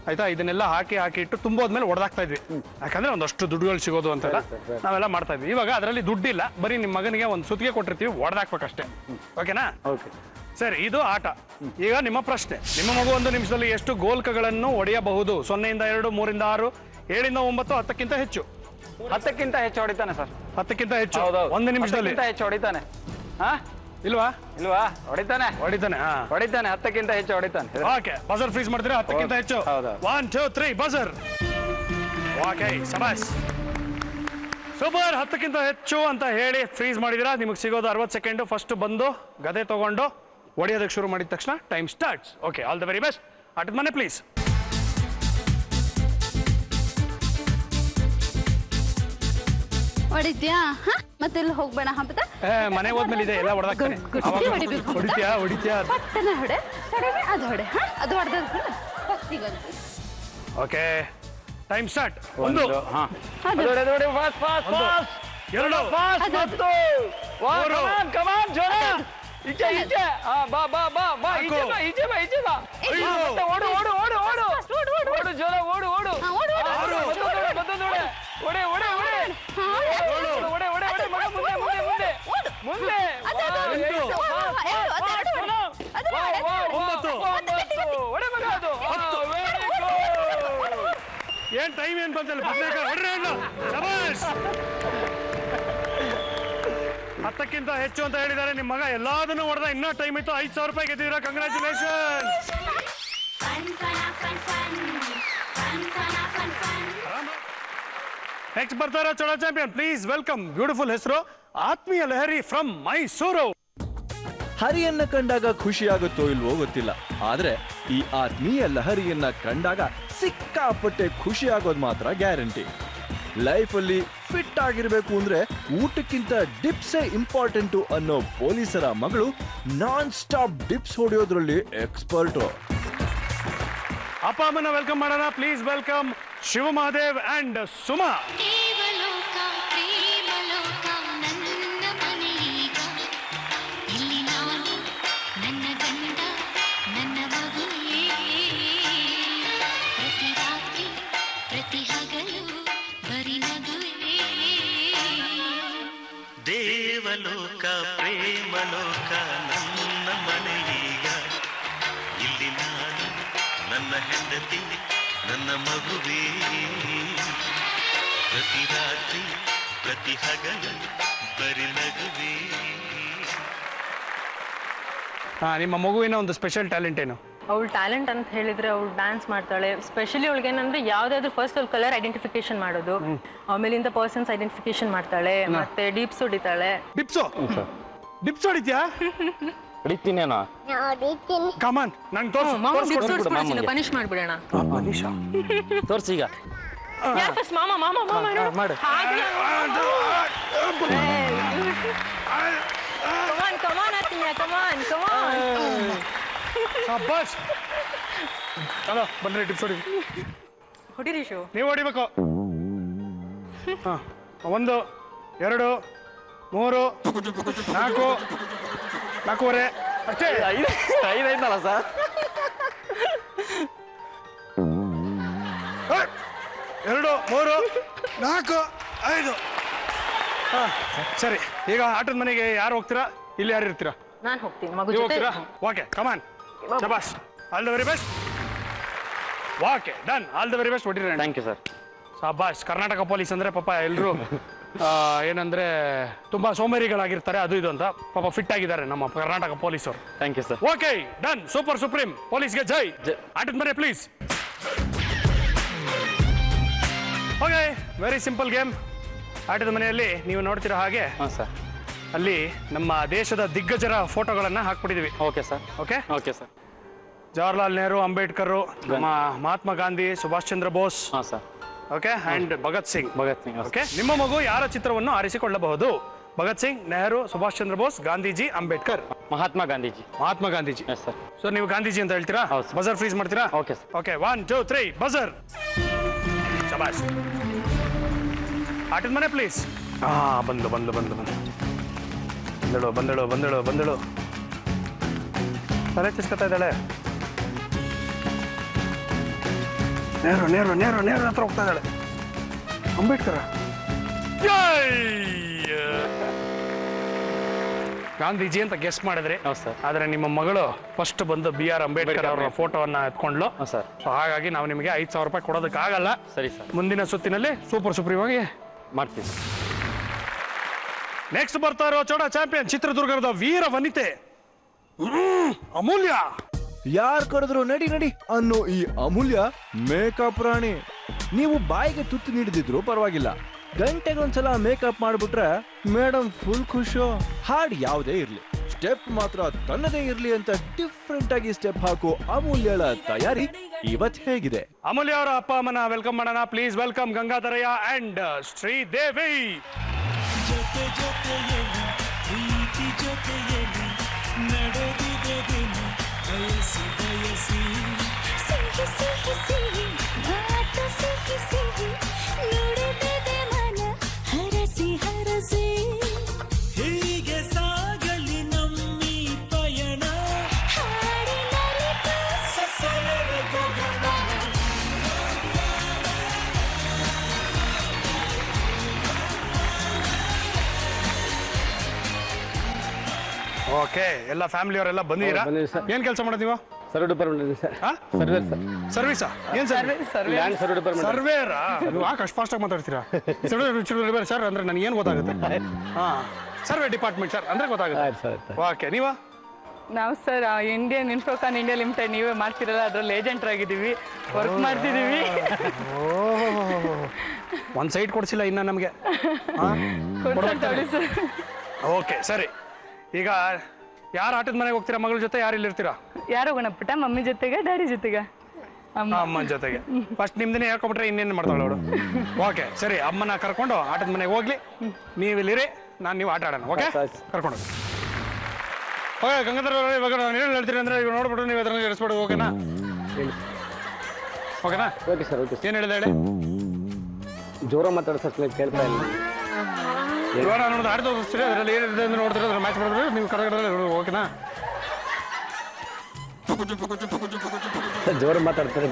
ಆಯ್ತಾ, ಇದನ್ನೆಲ್ಲ ಹಾಕಿ ಇಟ್ಟು ತುಂಬೋದ್ಮೇಲೆ ಹೊಡೆದಾಕ್ತಾ ಇದ್ವಿ. ಯಾಕಂದ್ರೆ ಒಂದಷ್ಟು ದುಡ್ಡುಗಳು ಸಿಗೋದು ಅಂತೆಲ್ಲ ನಾವೆಲ್ಲ ಮಾಡ್ತಾ ಇದ್ವಿ. ಇವಾಗ ಅದರಲ್ಲಿ ದುಡ್ಡಿಲ್ಲ, ಬರೀ ನಿಮ್ಮ ಮಗನಿಗೆ ಒಂದು ಸುತ್ತಿಗೆ ಕೊಟ್ಟಿರ್ತೀವಿ, ಹೊಡೆದಾಕ್ಬೇಕಷ್ಟೇ. ಓಕೆನಾ? ಸರಿ, ಇದು ಆಟ. ಈಗ ನಿಮ್ಮ ಪ್ರಶ್ನೆ, ನಿಮ್ಮ ಮಗು 1 ನಿಮಿಷದಲ್ಲಿ ಎಷ್ಟು ಗೋಲ್ಕಗಳನ್ನು ಹೊಡೆಯಬಹುದು? 0 ಇಂದ 2, 3 ಇಂದ 6, 7 ಇಂದ 9, 10ಕ್ಕಿಂತ ಹೆಚ್ಚು. 10ಕ್ಕಿಂತ ಹೆಚ್ಚು ಹೊಡಿತಾನೆ ಸರ್. 10ಕ್ಕಿಂತ ಹೆಚ್ಚು 1 ನಿಮಿಷದಲ್ಲಿ ಹೆಚ್ಚು ಹೊಡಿತಾನೆ. ಹಾ, ಇಲ್ವಾ? ಹೊಡಿತಾನೆ. 10ಕ್ಕಿಂತ ಹೆಚ್ಚು ಹೊಡಿತಾನೆ. ಓಕೆ, ಬಜರ್ ಫ್ರೀಸ್ ಮಾಡ್ತೀರಾ? 10ಕ್ಕಿಂತ ಹೆಚ್ಚು. 1 2 3 ಬಜರ್. ಓಕೆ, ಶಬಾಷ್, ಸೂಪರ್. 10ಕ್ಕಿಂತ ಹೆಚ್ಚು ಅಂತ ಹೇಳಿ ಫ್ರೀಸ್ ಮಾಡಿದಿರಾ. ನಿಮಗೆ ಸಿಗೋದು 60 ಸೆಕೆಂಡ್. ಫಸ್ಟ್ ಬಂದು ಗದೆ ತಗೊಂಡು ಹೊಡೆಯೋದಕ್ಕೆ ಶುರು ಮಾಡಿದ ತಕ್ಷಣ time starts. Okay, all the very best. ಆಟದ ಮನೆ ಪ್ಲೀಸ್. ಹೊಡಿದ್ಯಾ? ಮತ್ತೆಲ್ಲ ಹೋಗ್ಬೇಡ ಹಬ್ಬದ. ಮನೆ ಹೋದ್ಮೇಲೆ ಇದೆ ಎಲ್ಲ ಹೊಡೆದಾಕ್ತಾನೆ. ಹೊಡಿತ್ಯಾ ಪಟ್ಟನೆ ಹೊಡೆ, ತಡೆಗೆ ಅದು ಹೊಡೆ. ಅದು ಹೊಡೆದ ಓಕೆ, ಟೈಮ್ ಸ್ಟಾರ್ಟ್. 1 2 ಈಚೆ ಬಾ ಈಚೆ ಬಾ. ಓಡು ಜೋರ, ಓಡು ಮುಂದೆ. ಏನ್ ಟೈಮ್ ಏನ್ ಬಂತಲ್ಲ? 10ಕ್ಕಿಂತ ಹೆಚ್ಚು ಅಂತ ಹೇಳಿದ್ದಾರೆ ನಿಮ್ಮ ಮಗ. ಎಲ್ಲದನ್ನು ಹೊಡೆದ. ಇನ್ನೂ ಟೈಮ್ ಇತ್ತು. 5,000 ರೂಪಾಯಿ ಗೆದ್ದಿದ್ದೀರಾ. ಕಂಗ್ರ್ಯಾಚುಲೇಷನ್. ನೆಕ್ಸ್ಟ್ ಬರ್ತಾರ Chola champion. Please welcome. Beautiful ಹೆಸರು, ಆತ್ಮೀಯ ಲಹರಿ ಫ್ರಮ್ ಮೈಸೂರು. ಹರಿಯನ್ನ ಕಂಡಾಗ ಖುಷಿಯಾಗುತ್ತೋ ಇಲ್ವೋ ಗೊತ್ತಿಲ್ಲ, ಆದ್ರೆ ಈ ಆತ್ಮೀಯ ಲಹರಿಯನ್ನ ಕಂಡಾಗ ಸಿಕ್ಕಾಪಟ್ಟೆ ಖುಷಿಯಾಗೋದು ಮಾತ್ರ ಗ್ಯಾರಂಟಿ. ಲೈಫಲ್ಲಿ ಫಿಟ್ ಆಗಿರ್ಬೇಕು ಅಂದ್ರೆ ಊಟಕ್ಕಿಂತ ಡಿಪ್ಸೇ ಇಂಪಾರ್ಟೆಂಟು ಅನ್ನೋ ಪೊಲೀಸರ ಮಗಳು ನಾನ್ ಸ್ಟಾಪ್ ಡಿಪ್ಸ್ ಹೊಡೆಯೋದ್ರಲ್ಲಿ ಎಕ್ಸ್ಪರ್ಟು. ಅಪ್ಪ ಅಮ್ಮನ ವೆಲ್ಕಮ್ ಮಾಡೋಣ. Please welcome Shivamahadev and Suma. ದೇವಲೋಕ ಪ್ರೇಮಲೋಕ ನನ್ನ ಮನೆಯೀಗ, ಇಲ್ಲಿ ನಾನು ನನ್ನ ಹೆಂಡತಿ ನನ್ನ ಮಗುವೇ, ಪ್ರತಿ ರಾತ್ರಿ ಪ್ರತಿ ಹಗಲು ಬರಿ ನಗುವೇ. ನಿಮ್ಮ ಮಗುವಿನ ಒಂದು ಸ್ಪೆಷಲ್ ಟ್ಯಾಲೆಂಟ್ ಏನು? ಅವಳು ಟ್ಯಾಲೆಂಟ್ ಅಂತ ಹೇಳಿದ್ರೆ ಅವಳು ಡ್ಯಾನ್ಸ್ ಮಾಡ್ತಾಳೆ. ಸ್ಪೆಷಲಿ ಅವಳಿಗೆ ಏನಂದ್ರೆ ಯಾವ್ದಾದ್ರು ಫಸ್ಟ್ ಅವ್ಳು ಕಲರ್ ಐಡೆಂಟಿಫಿಕೇಶನ್ ಮಾಡೋದು, ಆಮೇಲಿಂದ ಪರ್ಸನ್ಸ್ ಐಡೆಂಟಿಫಿಕೇಶನ್ ಮಾಡ್ತಾಳೆ, ಮತ್ತೆ ಡೀಪ್ಸ್ ಹೊಡಿತಾಳೆ. ಡಿಪ್ಸ್ ಹೊಡಿತ್ಯಾ? ಹೊಡಿತೀನಿ ಕಮಾನ್, ನಂಗೆ ಪನಿಷ್ ಮಾಡ್ಬಿಡೋಣ. ತೋರ್ಸಿ ಈಗ. ಯಾರು ಫಸ್ಟ್ ಮಾಮ ಮಾಮ ಮಾಮ ಮಾಡು. ಕಮಾನ್ ಆತ್ಮೀಯ ಕಮಾನ್ ಕಮಾನ್. ಶಾಬಾಷ್. ಚಲೋ ಬನ್ನಿ ಟಿಪ್ಸ್ ಹೊಡಿ. ಹೊಡಿರಿ ಶೋ. ನೀವು ಹೊಡಿಬೇಕು. 1 2 3 4 4:15 ಅಷ್ಟೇ. 5 ಐತಲ್ಲ ಸರ್. 2 3 4 5. ಸರಿ, ಈಗ ಆಟದ ಮನೆಗೆ ಯಾರು ಹೋಗ್ತೀರಾ? ಇಲ್ಲಿ ಯಾರು ಇರ್ತೀರಾ? ನಾನು ಹೋಗ್ತೀನಿ ಮಗು ನೀವು ಜೊತೆ. ಹೋಗ್ತೀರಾ? Okay, come on. ಶಬಾಷ್. All the very best. Okay, done. All the very best. ಹೊಡಿರಿ. Thank you sir. ಶಾಬಾಷ್. ಕರ್ನಾಟಕ ಪೊಲೀಸ್ ಅಂದ್ರೆ ಪಾಪ ಎಲ್ಲರೂ ಏನಂದ್ರೆ ತುಂಬಾ ಸೋಮಾರಿಗಳಾಗಿರ್ತಾರೆ, ಅದು ಇದು ಅಂತ. ಪಾಪ ಫಿಟ್ ಆಗಿದ್ದಾರೆ ನಮ್ಮ ಕರ್ನಾಟಕ ಪೊಲೀಸರು. Thank you sir. Okay, done. Super supreme ಪೊಲೀಸ್ಗೆ ಜೈ. ಆಟದ ಮನೆ please. Okay, very simple game. ಆಟದ ಮನೆಯಲ್ಲಿ ನೀವು ನೋಡ್ತಿರೋ ಹಾಗೆ ಹಾಂ ಸರ್. ಅಲ್ಲಿ ನಮ್ಮ ದೇಶದ ದಿಗ್ಗಜರ ಫೋಟೋಗಳನ್ನ ಹಾಕ್ಬಿಟ್ಟಿದೀವಿ. Okay sir. Okay, okay sir. Jawaharlal Nehru, Ambedkar, ನಮ್ಮ ಮಹಾತ್ಮ ಗಾಂಧಿ, ಸುಭಾಷ್ ಚಂದ್ರ ಬೋಸ್, ಹಾಂ sir. Okay, and Bhagat Singh. Bhagat Singh. Okay, ನಿಮ್ಮ ಮಗು ಯಾರ ಚಿತ್ರವನ್ನು ಆರಿಸಿಕೊಳ್ಳಬಹುದು? Bhagat Singh, Nehru, Subhash Chandra Bose, Gandhiji, Ambedkar. Mahatma Gandhiji. Mahatma Gandhiji. Yes sir. So ನೀವು ಗಾಂಧೀಜಿ ಅಂತ ಹೇಳ್ತೀರಾ? ಹೌದು ಸರ್. ಬಜರ್ ಫ್ರೀಸ್ ಮಾಡ್ತೀರಾ? Okay sir. Okay, 1 2 3 buzzer. ಶಬಾಷ್. ಆಟದ ಮನೆ ಪ್ಲೀಸ್. ಬಂದು ಬಂದು ಬಂದು ಬಂದು ಬಂದಳು ಬಂದಳು ಬಂದಳು ಬಂದಳು. ತಲೆ ಚಿಸ್ಕೊತಾ ಇದ್ದಾಳೆ. ನೇರು ನೇರು ನೇರು ನೇರು ಹತ್ರ ಹೋಗ್ತಾ ಇದ್ದಾಳೆ. ಅಂಬೇಡ್ಕರ್. ಗಾಂಧೀಜಿ ಅಂತ ಗೆಸ್ಟ್ ಮಾಡಿದ್ರಿ. ಹೌದು ಸರ್. ಆದ್ರೆ ನಿಮ್ಮ ಮಗಳು ಫಸ್ಟ್ ಬಂದು BR ಅಂಬೇಡ್ಕರ್ ಅವರ ಫೋಟೋವನ್ನ ಎತ್ಕೊಂಡ್ಲು. ಹಾಂ ಸರ್. ಸೊ ಹಾಗಾಗಿ ನಾವು ನಿಮಗೆ 5,000 ರೂಪಾಯಿ ಕೊಡೋದಕ್ಕಾಗಲ್ಲ. ಸರಿ ಸರ್. ಮುಂದಿನ ಸುತ್ತಿನಲ್ಲಿ ಸೂಪರ್ ಸುಪ್ರೀಂ ಆಗಿ ಮಾಡ್ತೀವಿ. ನೆಕ್ಸ್ಟ್ ಬರ್ತಾ ಇರೋ ಚೋಟ ಚಾಂಪಿಯನ್ ಚಿತ್ರದುರ್ಗದ ವೀರ ವನಿತೆ ಅಮೂಲ್ಯ. ಯಾರ್ ಕರೆದ್ರು ನಡಿ ನಡಿ ಅನ್ನೋ ಈ ಅಮೂಲ್ಯ ಮೇಕಪ್ ರಾಣಿ. ನೀವು ಬಾಯಿಗೆ ತುತ್ತು ನೀಡಿದ್ರು ಪರವಾಗಿಲ್ಲ, ಗಂಟೆಗೊಂದ್ಸಲ ಮೇಕಪ್ ಮಾಡ್ಬಿಟ್ರೆ ಮೇಡಮ್ ಫುಲ್ ಖುಷು. ಹಾಡ್ ಯಾವುದೇ ಇರ್ಲಿ, ಸ್ಟೆಪ್ ಮಾತ್ರ ತನ್ನದೇ ಇರ್ಲಿ ಅಂತ ಡಿಫ್ರೆಂಟ್ ಆಗಿ ಸ್ಟೆಪ್ ಹಾಕೋ ಅಮೂಲ್ಯಳ ತಯಾರಿ ಇವತ್ ಹೇಗಿದೆ? ಅಮೂಲ್ಯ ಅವರ ಅಪ್ಪ ಅಮ್ಮನ ವೆಲ್ಕಮ್ ಮಾಡೋಣ. Please welcome Gangadharayya and Sridevi. ಜೊತೆ ಜೊತೆಯಲ್ಲಿ ಪ್ರೀತಿ ಜೊತೆಯಲ್ಲಿ ನಡೆದಿದೆ ದಿನ ಬಯಸಿ ಬಯಸಿ ಸಿಹಿ ಸಿಹಿ ಸಿಹಿ ಮಾತು ಸಿಹಿ ಸಿಹಿ ನುಡಿದಿದೆ ಮನ ಹರಸಿ ಹರಸಿ ಹೀಗೆ ಸಾಗಲಿ ನಮ್ಮಿ ಪಯಣ ಹಾಡಿನಲಿತು ಸಸರದ ಗಗನ. ಓಕೆ, ಎಲ್ಲ ಫ್ಯಾಮಿಲಿ ಅವರೆಲ್ಲ ಬಂದಿದ್ದೀರಾ? ಏನ್ ಕೆಲಸ ಮಾಡೋದು ನೀವು? Survey department sir. Surveyor sir. ಸರ್ವಿಸಾ? ಏನ್ ಲ್ಯಾಂಡ್ ಸರ್ವ್ ಡಿಪಾರ್ಟ್ಮೆಂಟ್. ಸರ್ವೇರಾ? ನೀವು ಯಾಕೆ ಅಷ್ಟು ಫಾಸ್ಟ್ ಆಗಿ ಮಾತಾಡ್ತೀರಾ? ಸರ್ವೇರ್ ಸರ್ ಅಂದ್ರೆ ನನಗೆ ಏನು ಗೊತ್ತಾಗುತ್ತೆ? ಸರ್ವೆ ಡಿಪಾರ್ಟ್ಮೆಂಟ್ ಸರ್ ಅಂದ್ರೆ ಗೊತ್ತಾಗುತ್ತೆ. ಓಕೆ, ನೀವಾ? ನಾವು ಸರ್ ಇಂಡಿಯನ್ ಇನ್ಫೋಕಾನ್ ಇಂಡಿಯಾ ಲಿಮಿಟೆಡ್ ನೀವೇ ಮಾಡ್ತಿರಲ್ಲ, ಅದ್ರಲ್ಲಿ ಏಜೆಂಟ್ ಆಗಿದ್ದೀವಿ, ವರ್ಕ್ ಮಾಡ್ತಿದ್ದೀವಿ. ಒಂದು ಸೈಟ್ ಕೊಡ್ಸಿಲ್ಲ ಇನ್ನ ನಮಗೆ. ಸರ್ ಓಕೆ, ಸರಿ. ಈಗ ಯಾರು ಆಟದ ಮನೆಗೆ ಹೋಗ್ತೀರಾ ಮಗಳ ಜೊತೆ? ಯಾರು ಇಲ್ಲಿ ಇರ್ತೀರಾ? ಯಾರು ಹೋಗೋಣ ಪುಟ್ಟ? ಮಮ್ಮಿ ಜೊತೆಗೆ, ಡ್ಯಾಡಿ ಜೊತೆಗೆ? ಅಮ್ಮನ ಜೊತೆಗೆ. ಫಸ್ಟ್ ನಿಮ್ದನ್ನೇ ಹೇಳ್ಕೊಬಿಟ್ರೆ ಇನ್ನೇನು ಮಾಡ್ತಾಳೆ ಅವಳು. ಓಕೆ, ಸರಿ. ಅಮ್ಮನ ಕರ್ಕೊಂಡು ಆಟದ ಮನೆಗೆ ಹೋಗ್ಲಿ, ನೀವಿಲ್ಲಿರಿ, ನಾನು ನೀವು ಆಟ ಆಡೋಣ. ಓಕೆ, ಕರ್ಕೊಂಡು ಓಕೆ. ಗಂಗಾಧರ ಅವರೇ, ಇವಾಗ ನಾನು ಏನು ಹೇಳ್ತೀನಿ ಅಂದ್ರೆ ಇವಾಗ ನೋಡ್ಬಿಟ್ಟು ನೀವು ಅದನ್ನ ನಡೆಸ್ಬಿಡು. ಓಕೆನಾ? ಓಕೆನಾ? Okay sir. ಓಕೆ. ಏನು ಹೇಳಿದೆ ಹೇಳಿ? ಜೋರ ಮಾತಾಡೋ ಸರ್, ಕೇಳ್ತಾ ಇಲ್ಲ. ಇವಾಗ ನಾನು ಆಟ ತೋರಿಸ್ತೀರಿ, ಅದರಲ್ಲಿ ಏನಿದೆ ಅಂದ್ರೆ ನೋಡ್ತೀರ, ಅದ್ರ ಮ್ಯಾಚ್ ಮಾಡಿದ್ರೆ ನೀವು ಕರೆಕ್ಟ್. ಓಕೆನಾ? ಜೋರ ಮಾತಾಡ್ತಾರೆ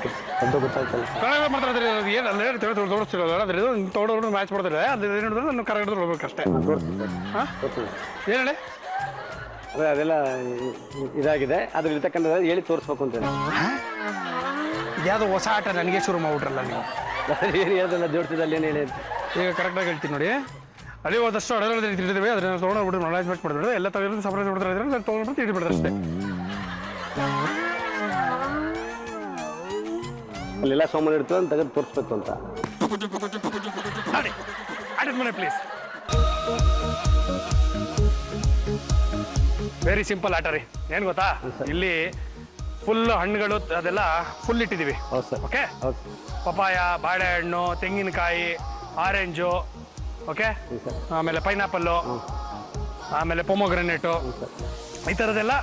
ಅಂತ ಗೊತ್ತಾಗ್ತಲ್ಲ. ಕನ್ನಡ ಮಾತಾಡ್ತೀರಿ, ಅದು ಏನು ಅಲ್ಲ ಹೇಳಿ ತೋರಿಸ್ತಿರೋದು ಅದ್ರ ಇದು ತೊಗೊಂಡು ಮ್ಯಾಚ್ ಮಾಡ್ತಾರೆ, ಅದು ಏನು ಹೇಳಿದ್ರೆ ನಾನು ಕರೆಕ್ಟ್ ನೋಡ್ಬೇಕಷ್ಟೇ. ಹಾಂ, ಏನು ಹೇಳಿ? ಅದೆಲ್ಲ ಇದಾಗಿದೆ, ಅದ್ರ ಇರ್ತಕ್ಕಂಥ ಹೇಳಿ ತೋರಿಸ್ಬೇಕು ಅಂತ. ಯಾವುದೋ ಹೊಸ ಆಟ ನನಗೆ ಶುರು ಮಾಡ್ಬಿಟ್ರಲ್ಲ ನೀವು. ಏನು ಹೇಳ್ದಲ್ಲ ಜೋಡಿಸಿದಲ್ಲಿ ಏನು ಹೇಳಿ. ಈಗ ಕರೆಕ್ಟಾಗಿ ಹೇಳ್ತೀನಿ ನೋಡಿ. ಅಲ್ಲಿ ಹೋದಷ್ಟು ಅಡಗಡೆ ತಿಟ್ಟಿದ್ದೇವೆ, ಅದನ್ನ ತೊಗೊಂಡ್ಬಿಟ್ಟು ಮ್ಯಾನೇಜ್ಮೆಂಟ್ ಮಾಡಿಬಿಡ್ರೆ ಎಲ್ಲ ತಗೊಂಡು ಸಪ್ರೇಟ್ ಬಿಡ್ತಾರೆ, ಇದ್ರೆ ತೊಗೊಂಡ್ಬಿಟ್ಟು ತಿಟ್ಟಿಬಿಡ್ತಾರೆ ಅಷ್ಟೇ. ಅಲ್ಲೆಲ್ಲ ಸಾಮಾನು ಇರ್ತದೆ ಅಂತ ತೆಗೆದು ತೋರಿಸ್ಬೇಕು ಅಂತ. ನೋಡಿ, ಆಟದ ಮನೆ ಪ್ಲೀಸ್. ವೆರಿ ಸಿಂಪಲ್ ಆಟ ರೀ. ಏನು ಗೊತ್ತಾ, ಇಲ್ಲಿ ಫುಲ್ ಹಣ್ಣುಗಳು ಅದೆಲ್ಲ ಫುಲ್ ಇಟ್ಟಿದ್ದೀವಿ. ಹೌದು ಸರ್. ಓಕೆ, ಹೌದು ಪಪಾಯ, ಬಾಳೆಹಣ್ಣು, ತೆಂಗಿನಕಾಯಿ, ಆರೆಂಜು, ಓಕೆ, ಆಮೇಲೆ ಪೈನಾಪಲ್ಲು, ಆಮೇಲೆ ಪೊಮೊಗ್ರನೇಟು, ಈ ಥರದ್ದೆಲ್ಲ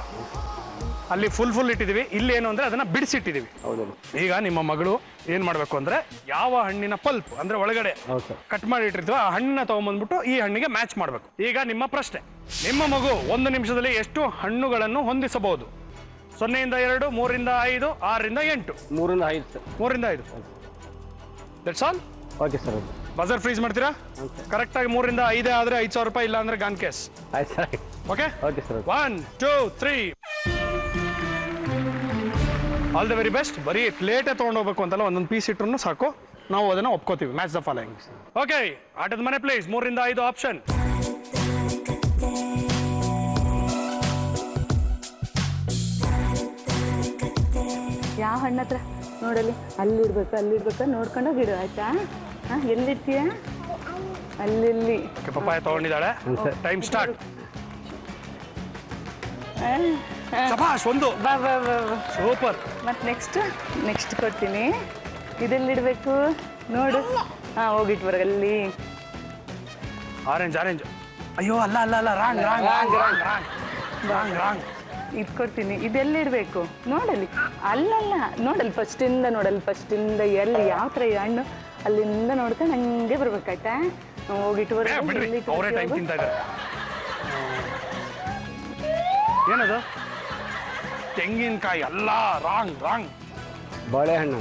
ಅಲ್ಲಿ ಫುಲ್ ಇಟ್ಟಿದ್ದೀವಿ. ಇಲ್ಲಿ ಏನು ಅಂದರೆ ಅದನ್ನು ಬಿಡಿಸಿಟ್ಟಿದ್ದೀವಿ. ಹೌದು ಈಗ ನಿಮ್ಮ ಮಗಳು ಏನು ಮಾಡಬೇಕು ಅಂದರೆ ಯಾವ ಹಣ್ಣಿನ ಪಲ್ಪ್ ಅಂದರೆ ಒಳಗಡೆ ಹೌದು ಸರ್. ಕಟ್ ಮಾಡಿ ಇಟ್ಟಿರ್ತೀವೋ ಆ ಹಣ್ಣನ್ನ ತೊಗೊಂಬಂದ್ಬಿಟ್ಟು ಈ ಹಣ್ಣಿಗೆ ಮ್ಯಾಚ್ ಮಾಡಬೇಕು. ಈಗ ನಿಮ್ಮ ಪ್ರಶ್ನೆ, ನಿಮ್ಮ ಮಗು 1 ನಿಮಿಷದಲ್ಲಿ ಎಷ್ಟು ಹಣ್ಣುಗಳನ್ನು ಹೊಂದಿಸಬಹುದು? 0 ಇಂದ 2, 3 ಇಂದ 5, 6 ಇಂದ 8. 3 ಇಂದ 5 ಸರ್. 3 ಇಂದ 5. That's all. Okay sir. Buzzer freeze ಮಾಡ್ತೀರಾ? ಕರೆಕ್ಟಾಗಿ 3 ಇಂದ 5 ಆದರೆ 5,000 ರೂಪಾಯಿ, ಇಲ್ಲ ಅಂದ್ರೆ ಗಾನ್ ಕೇಸ್. ಆಯ್ತು sir. Okay okay sir. 1 2 3. All the very best. ಬರೀ ಪ್ಲೇಟೇ ತೊಗೊಂಡು ಹೋಗ್ಬೇಕು ಅಂತಲ್ಲ, ಒಂದೊಂದು ಪೀಸ್ ಇಟ್ರು ಸಾಕು, ನಾವು ಅದನ್ನು ಒಪ್ಕೋತೀವಿ. Match the following. ಓಕೆ, ಆಟದ ಮನೆ ಪ್ಲೇಸ್ 3 ಇಂದ 5 ಆಪ್ಷನ್. ಯಾವ ಹಣ್ಣು ಹತ್ರ ನೋಡಲಿ, ಅಲ್ಲಿಡ್ಬೇಕಾ ನೋಡ್ಕೊಂಡೋಗಿಡು, ಆಯ್ತಾ? ಹಾಂ, ಎಲ್ಲಿರ್ತೀಯ? ಅಲ್ಲಿ ಪಪ್ಪಾಯ ತಗೊಂಡಿದ್ದಾಳೆ. Time start. ಶಬಾಷ್, ಒಂದು. ಬಾ ಸೂಪರ್. ಮತ್ತೆ ನೆಕ್ಸ್ಟ್ ಕೊಡ್ತೀನಿ. ಇದೆಲ್ಲಿಡ್ಬೇಕು ನೋಡು. ಹಾಂ, ಹೋಗಿಟ್ಟು ಬರಗಲ್ಲಿ. ಆರೆಂಜ್. ಅಯ್ಯೋ, ಅಲ್ಲ, ರಾಂಗ್. ಇದು ಕೊಡ್ತೀನಿ. ಇದೆಲ್ಲಿಡ್ಬೇಕು ನೋಡಲಿ. ಅಲ್ಲಲ್ಲ, ನೋಡಲಿ ಫಸ್ಟಿಂದ ಎಲ್ಲಿ ಯಾವ ಥರ ಈ ಹಣ್ಣು ಅಲ್ಲಿಂದ ನೋಡ್ಕೊಂಡು ಹಂಗೆ ಬರ್ಬೇಕಾಯ್ತಾ? ಹೋಗಿಟ್ಟು ಬಿಡ್ರಿ, ಅವರೇ ಟೈಮ್ ತಿಂತ ಇದ್ದಾರೆ. ಏನದು? ತೆಂಗಿನಕಾಯಿ ಅಲ್ಲ, ರಾಂಗ್. ಬಾಳೆಹಣ್ಣು.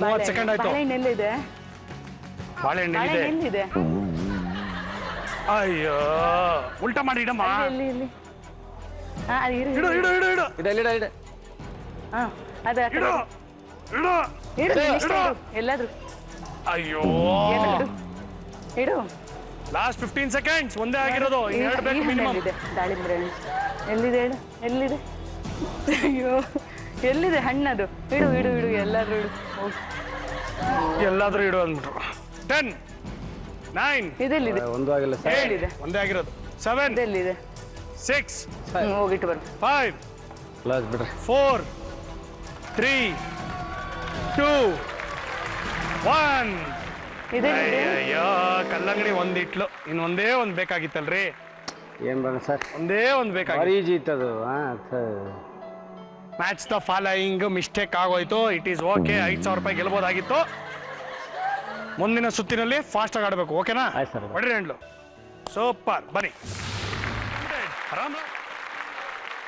30 ಸೆಕೆಂಡ್ ಆಯ್ತು. ಬಾಳೆಹಣ್ಣೆಲ್ಲಿದೆ? ಬಾಳೆಹಣ್ಣೆಲ್ಲಿದೆ? ಅಯ್ಯೋ, ಉಲ್ಟಾ ಮಾಡಿ ಇಡಮ್ಮ. ಎಲ್ಲಿ? ಹಾಂ, ಅದು ಇಡು. ಇದೆ. ಹಾಂ, ಅದು ಆ ಕಡೆ ಇಡು. ಎಲ್ಲಾದ್ರೂ ಅಯ್ಯೋ, ಇಡು. Last 15 seconds. ಒಂದೇ ಆಗಿರೋದು, ಈ 2 ಬೇಕು ಮಿನಿಮಮ್. ಹಣ್ಣೆಲ್ಲಿದೆ? ದಾಳಿಂಬೆ ಹಣ್ಣು ಎಲ್ಲಿದೆ ಹೇಳು? ಎಲ್ಲಿದೆ? ಅಯ್ಯೋ, ಎಲ್ಲಿದೆ ಹಣ್ಣದು? ಇಡು. ಎಲ್ಲಾದ್ರೂ ಇಡು. ಹೋಗಿ ಎಲ್ಲಾದ್ರೂ ಇಡು ಅಂದ್ಬಿಟ್ರು. 10 9 ಇದೆಲ್ಲಿದೆ? ಒಂದು ಆಗಿಲ್ಲ ಸರ್. 8 ಒಂದೇ ಆಗಿರೋದು. 7 ಇದೆಲ್ಲಿದೆ? 6 ಹೋಗಿಟ್ಟು ಬರು. 5 ಕ್ಲಾಸ್ ಬಿಡ್ರಿ. 4 3 2 1. ಇದೆಲ್ಲಿದೆ? ಅಯ್ಯೋ, ಕಲ್ಲಂಗಡಿ ಒಂದಿಟ್ಲು. ಇನ್ನೊಂದೇ ಒಂದು ಬೇಕಾಗಿತ್ತಲ್ರಿ. ಏನು ಬರೋಣ ಸರ್? ಒಂದೇ ಒಂದು ಬೇಕಾಗಿತ್ತು. ಭಾರಿ ಈಜಿ ಇತ್ತು ಅದು. ಹಾಂ sir. Match the following mistake ಆಗೋಯ್ತು. It is okay. 5,000 ರೂಪಾಯಿ ಗೆಲ್ಬೋದಾಗಿತ್ತು. ಮುಂದಿನ ಸುತ್ತಿನಲ್ಲಿ ಫಾಸ್ಟ್ ಆಗಿ ಆಡಬೇಕು. ಓಕೆನಾ? ಆಯ್ತು ಸರ್. ಹೊಡ್ರಿ ಹ್ಯಾಂಡ್ಲು. ಸೂಪರ್. ಬನ್ನಿ.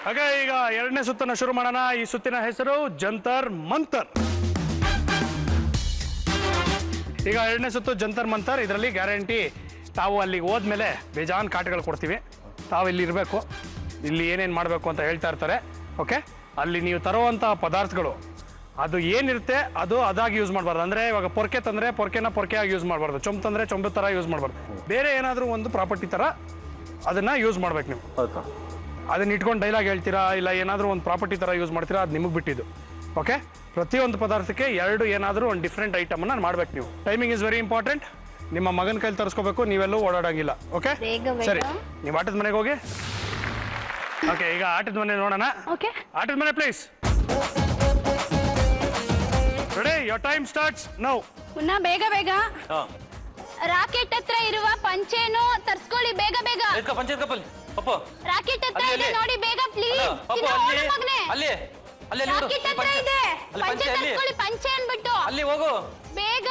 ಹಾಗೆ ಈಗ 2ನೇ ಸುತ್ತನ್ನು ಶುರು ಮಾಡೋಣ. ಈ ಸುತ್ತಿನ ಹೆಸರು ಜಂತರ್ ಮಂತರ್. ಈಗ 2ನೇ ಸುತ್ತು ಜಂತರ್ ಮಂತರ್. ಇದರಲ್ಲಿ ಗ್ಯಾರಂಟಿ ತಾವು ಅಲ್ಲಿಗೆ ಹೋದ್ಮೇಲೆ ಬೇಜಾನ್ ಕಾಟಗಳು ಕೊಡ್ತೀವಿ. ತಾವು ಇಲ್ಲಿ ಇರಬೇಕು, ಇಲ್ಲಿ ಏನೇನು ಮಾಡಬೇಕು ಅಂತ ಹೇಳ್ತಾ ಇರ್ತಾರೆ. ಓಕೆ, ಅಲ್ಲಿ ನೀವು ತರುವಂಥ ಪದಾರ್ಥಗಳು ಅದು ಏನಿರುತ್ತೆ ಅದು ಅದಾಗಿ ಯೂಸ್ ಮಾಡಬಾರ್ದು. ಅಂದರೆ ಇವಾಗ ಪೊರ್ಕೆ ತಂದರೆ ಪೊರ್ಕೆಯಾಗಿ ಯೂಸ್ ಮಾಡಬಾರ್ದು. ಚೊಂಬು ತಂದರೆ ಚೊಂಬು ಥರ ಯೂಸ್ ಮಾಡಬಾರ್ದು. ಬೇರೆ ಏನಾದರೂ ಒಂದು ಪ್ರಾಪರ್ಟಿ ಥರ ಅದನ್ನು ಯೂಸ್ ಮಾಡ್ಬೇಕು ನೀವು. ಹೌದು. ಅದನ್ನ ಇಟ್ಕೊಂಡು ಡೈಲಾಗ್ ಹೇಳ್ತೀರಾ, ಇಲ್ಲ ಏನಾದರೂ ಒಂದು ಪ್ರಾಪರ್ಟಿ ಥರ ಯೂಸ್ ಮಾಡ್ತೀರಾ, ಅದು ನಿಮಗೆ ಬಿಟ್ಟಿದ್ದು. ಓಕೆ, ಪ್ರತಿಯೊಂದು ಪದಾರ್ಥಕ್ಕೆ 2 ಏನಾದರೂ ಒಂದು ಡಿಫ್ರೆಂಟ್ ಐಟಮನ್ನು ಮಾಡ್ಬೇಕು ನೀವು. Timing is very important. ನಿಮ್ಮ ಮಗನ ಕೈಲಿ ತರಿಸ್ಕೋಬೇಕು, ನೀವೆಲ್ಲೂ ಓಡಾಡಂಗಿಲ್ಲ. ಓಕೆ, ಸರಿ, ನೀವು ಆಟದ ಮನೆಗೆ ಹೋಗಿ. ಓಕೆ, ಈಗ ಆಟದ ಮನೆ ನೋಡೋಣ. ಓಕೆ, ಆಟದ ಮನೆ please. Ready, your time starts now. ಪುನಃ ಬೇಗ ರಾಕೆಟ್ ಹತ್ರ ಇರುವ ಪಂಚೆನು ತರ್ಸ್ಕೊಳ್ಳಿ. ಬೇಗ ರಾಕೆಟ್ ಹತ್ರ ಇದೆ ನೋಡಿ, ಬೇಗ ಪ್ಲೀಸ್. ರಾಕೆಟ್ ಹತ್ರ ಇದೆ, ಪಂಚೆ ತರ್ಸ್ಕೊಳ್ಳಿ. ಪಂಚೆ ಅನ್ಬಿಟ್ಟು ಅಲ್ಲಿ ಹೋಗು. ಬೇಗ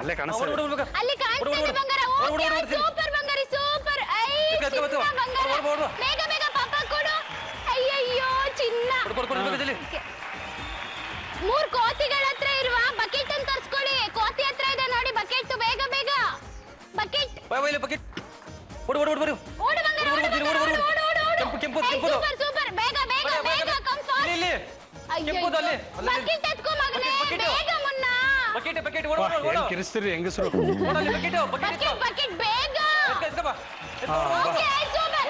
ಅಲ್ಲೇ ಕಾಣಿಸ್ತಾ ಇದೆ. ಅಲ್ಲಿ ಕಾಣಿಸ್ತಾ ಇದೆ ಬಂಗಾರ. ಓಕೆ, ಸೂಪರ್ ಬಂಗಾರಿ, ಸೂಪರ್. ಬೇಗ ಪಾಪ ಕೊಡು. ಅಯ್ಯಯ್ಯೋ, ಚಿನ್ನ. 3 ಕೋತಿಗಳ ಹತ್ರ ಇರುವ ಬಕೆಟ್ ಅನ್ನು ತರ್ಸ್ಕೊಳ್ಳಿ. ಕೋತಿ ಹತ್ರ ಇದೆ ನೋಡಿ ಬಕೆಟ್. ಬೇಗ ಬಕೆಟ್. ಓಡು ಬಂಗಾರ, ಸೂಪರ್. ಬೇಗ ಕಮ್ ಫಾಸ್ಟ್. ಬಕೆಟ್ ಎತ್ಕೋ ಮಗನೇ, ಬೇಗ ಮುನ್ನ. ಕಿರಿಸ್ತೀರಿ ಹೆಂಗಸರು. ಬಕೆಟ್ ಬೇಗ. Okay, super.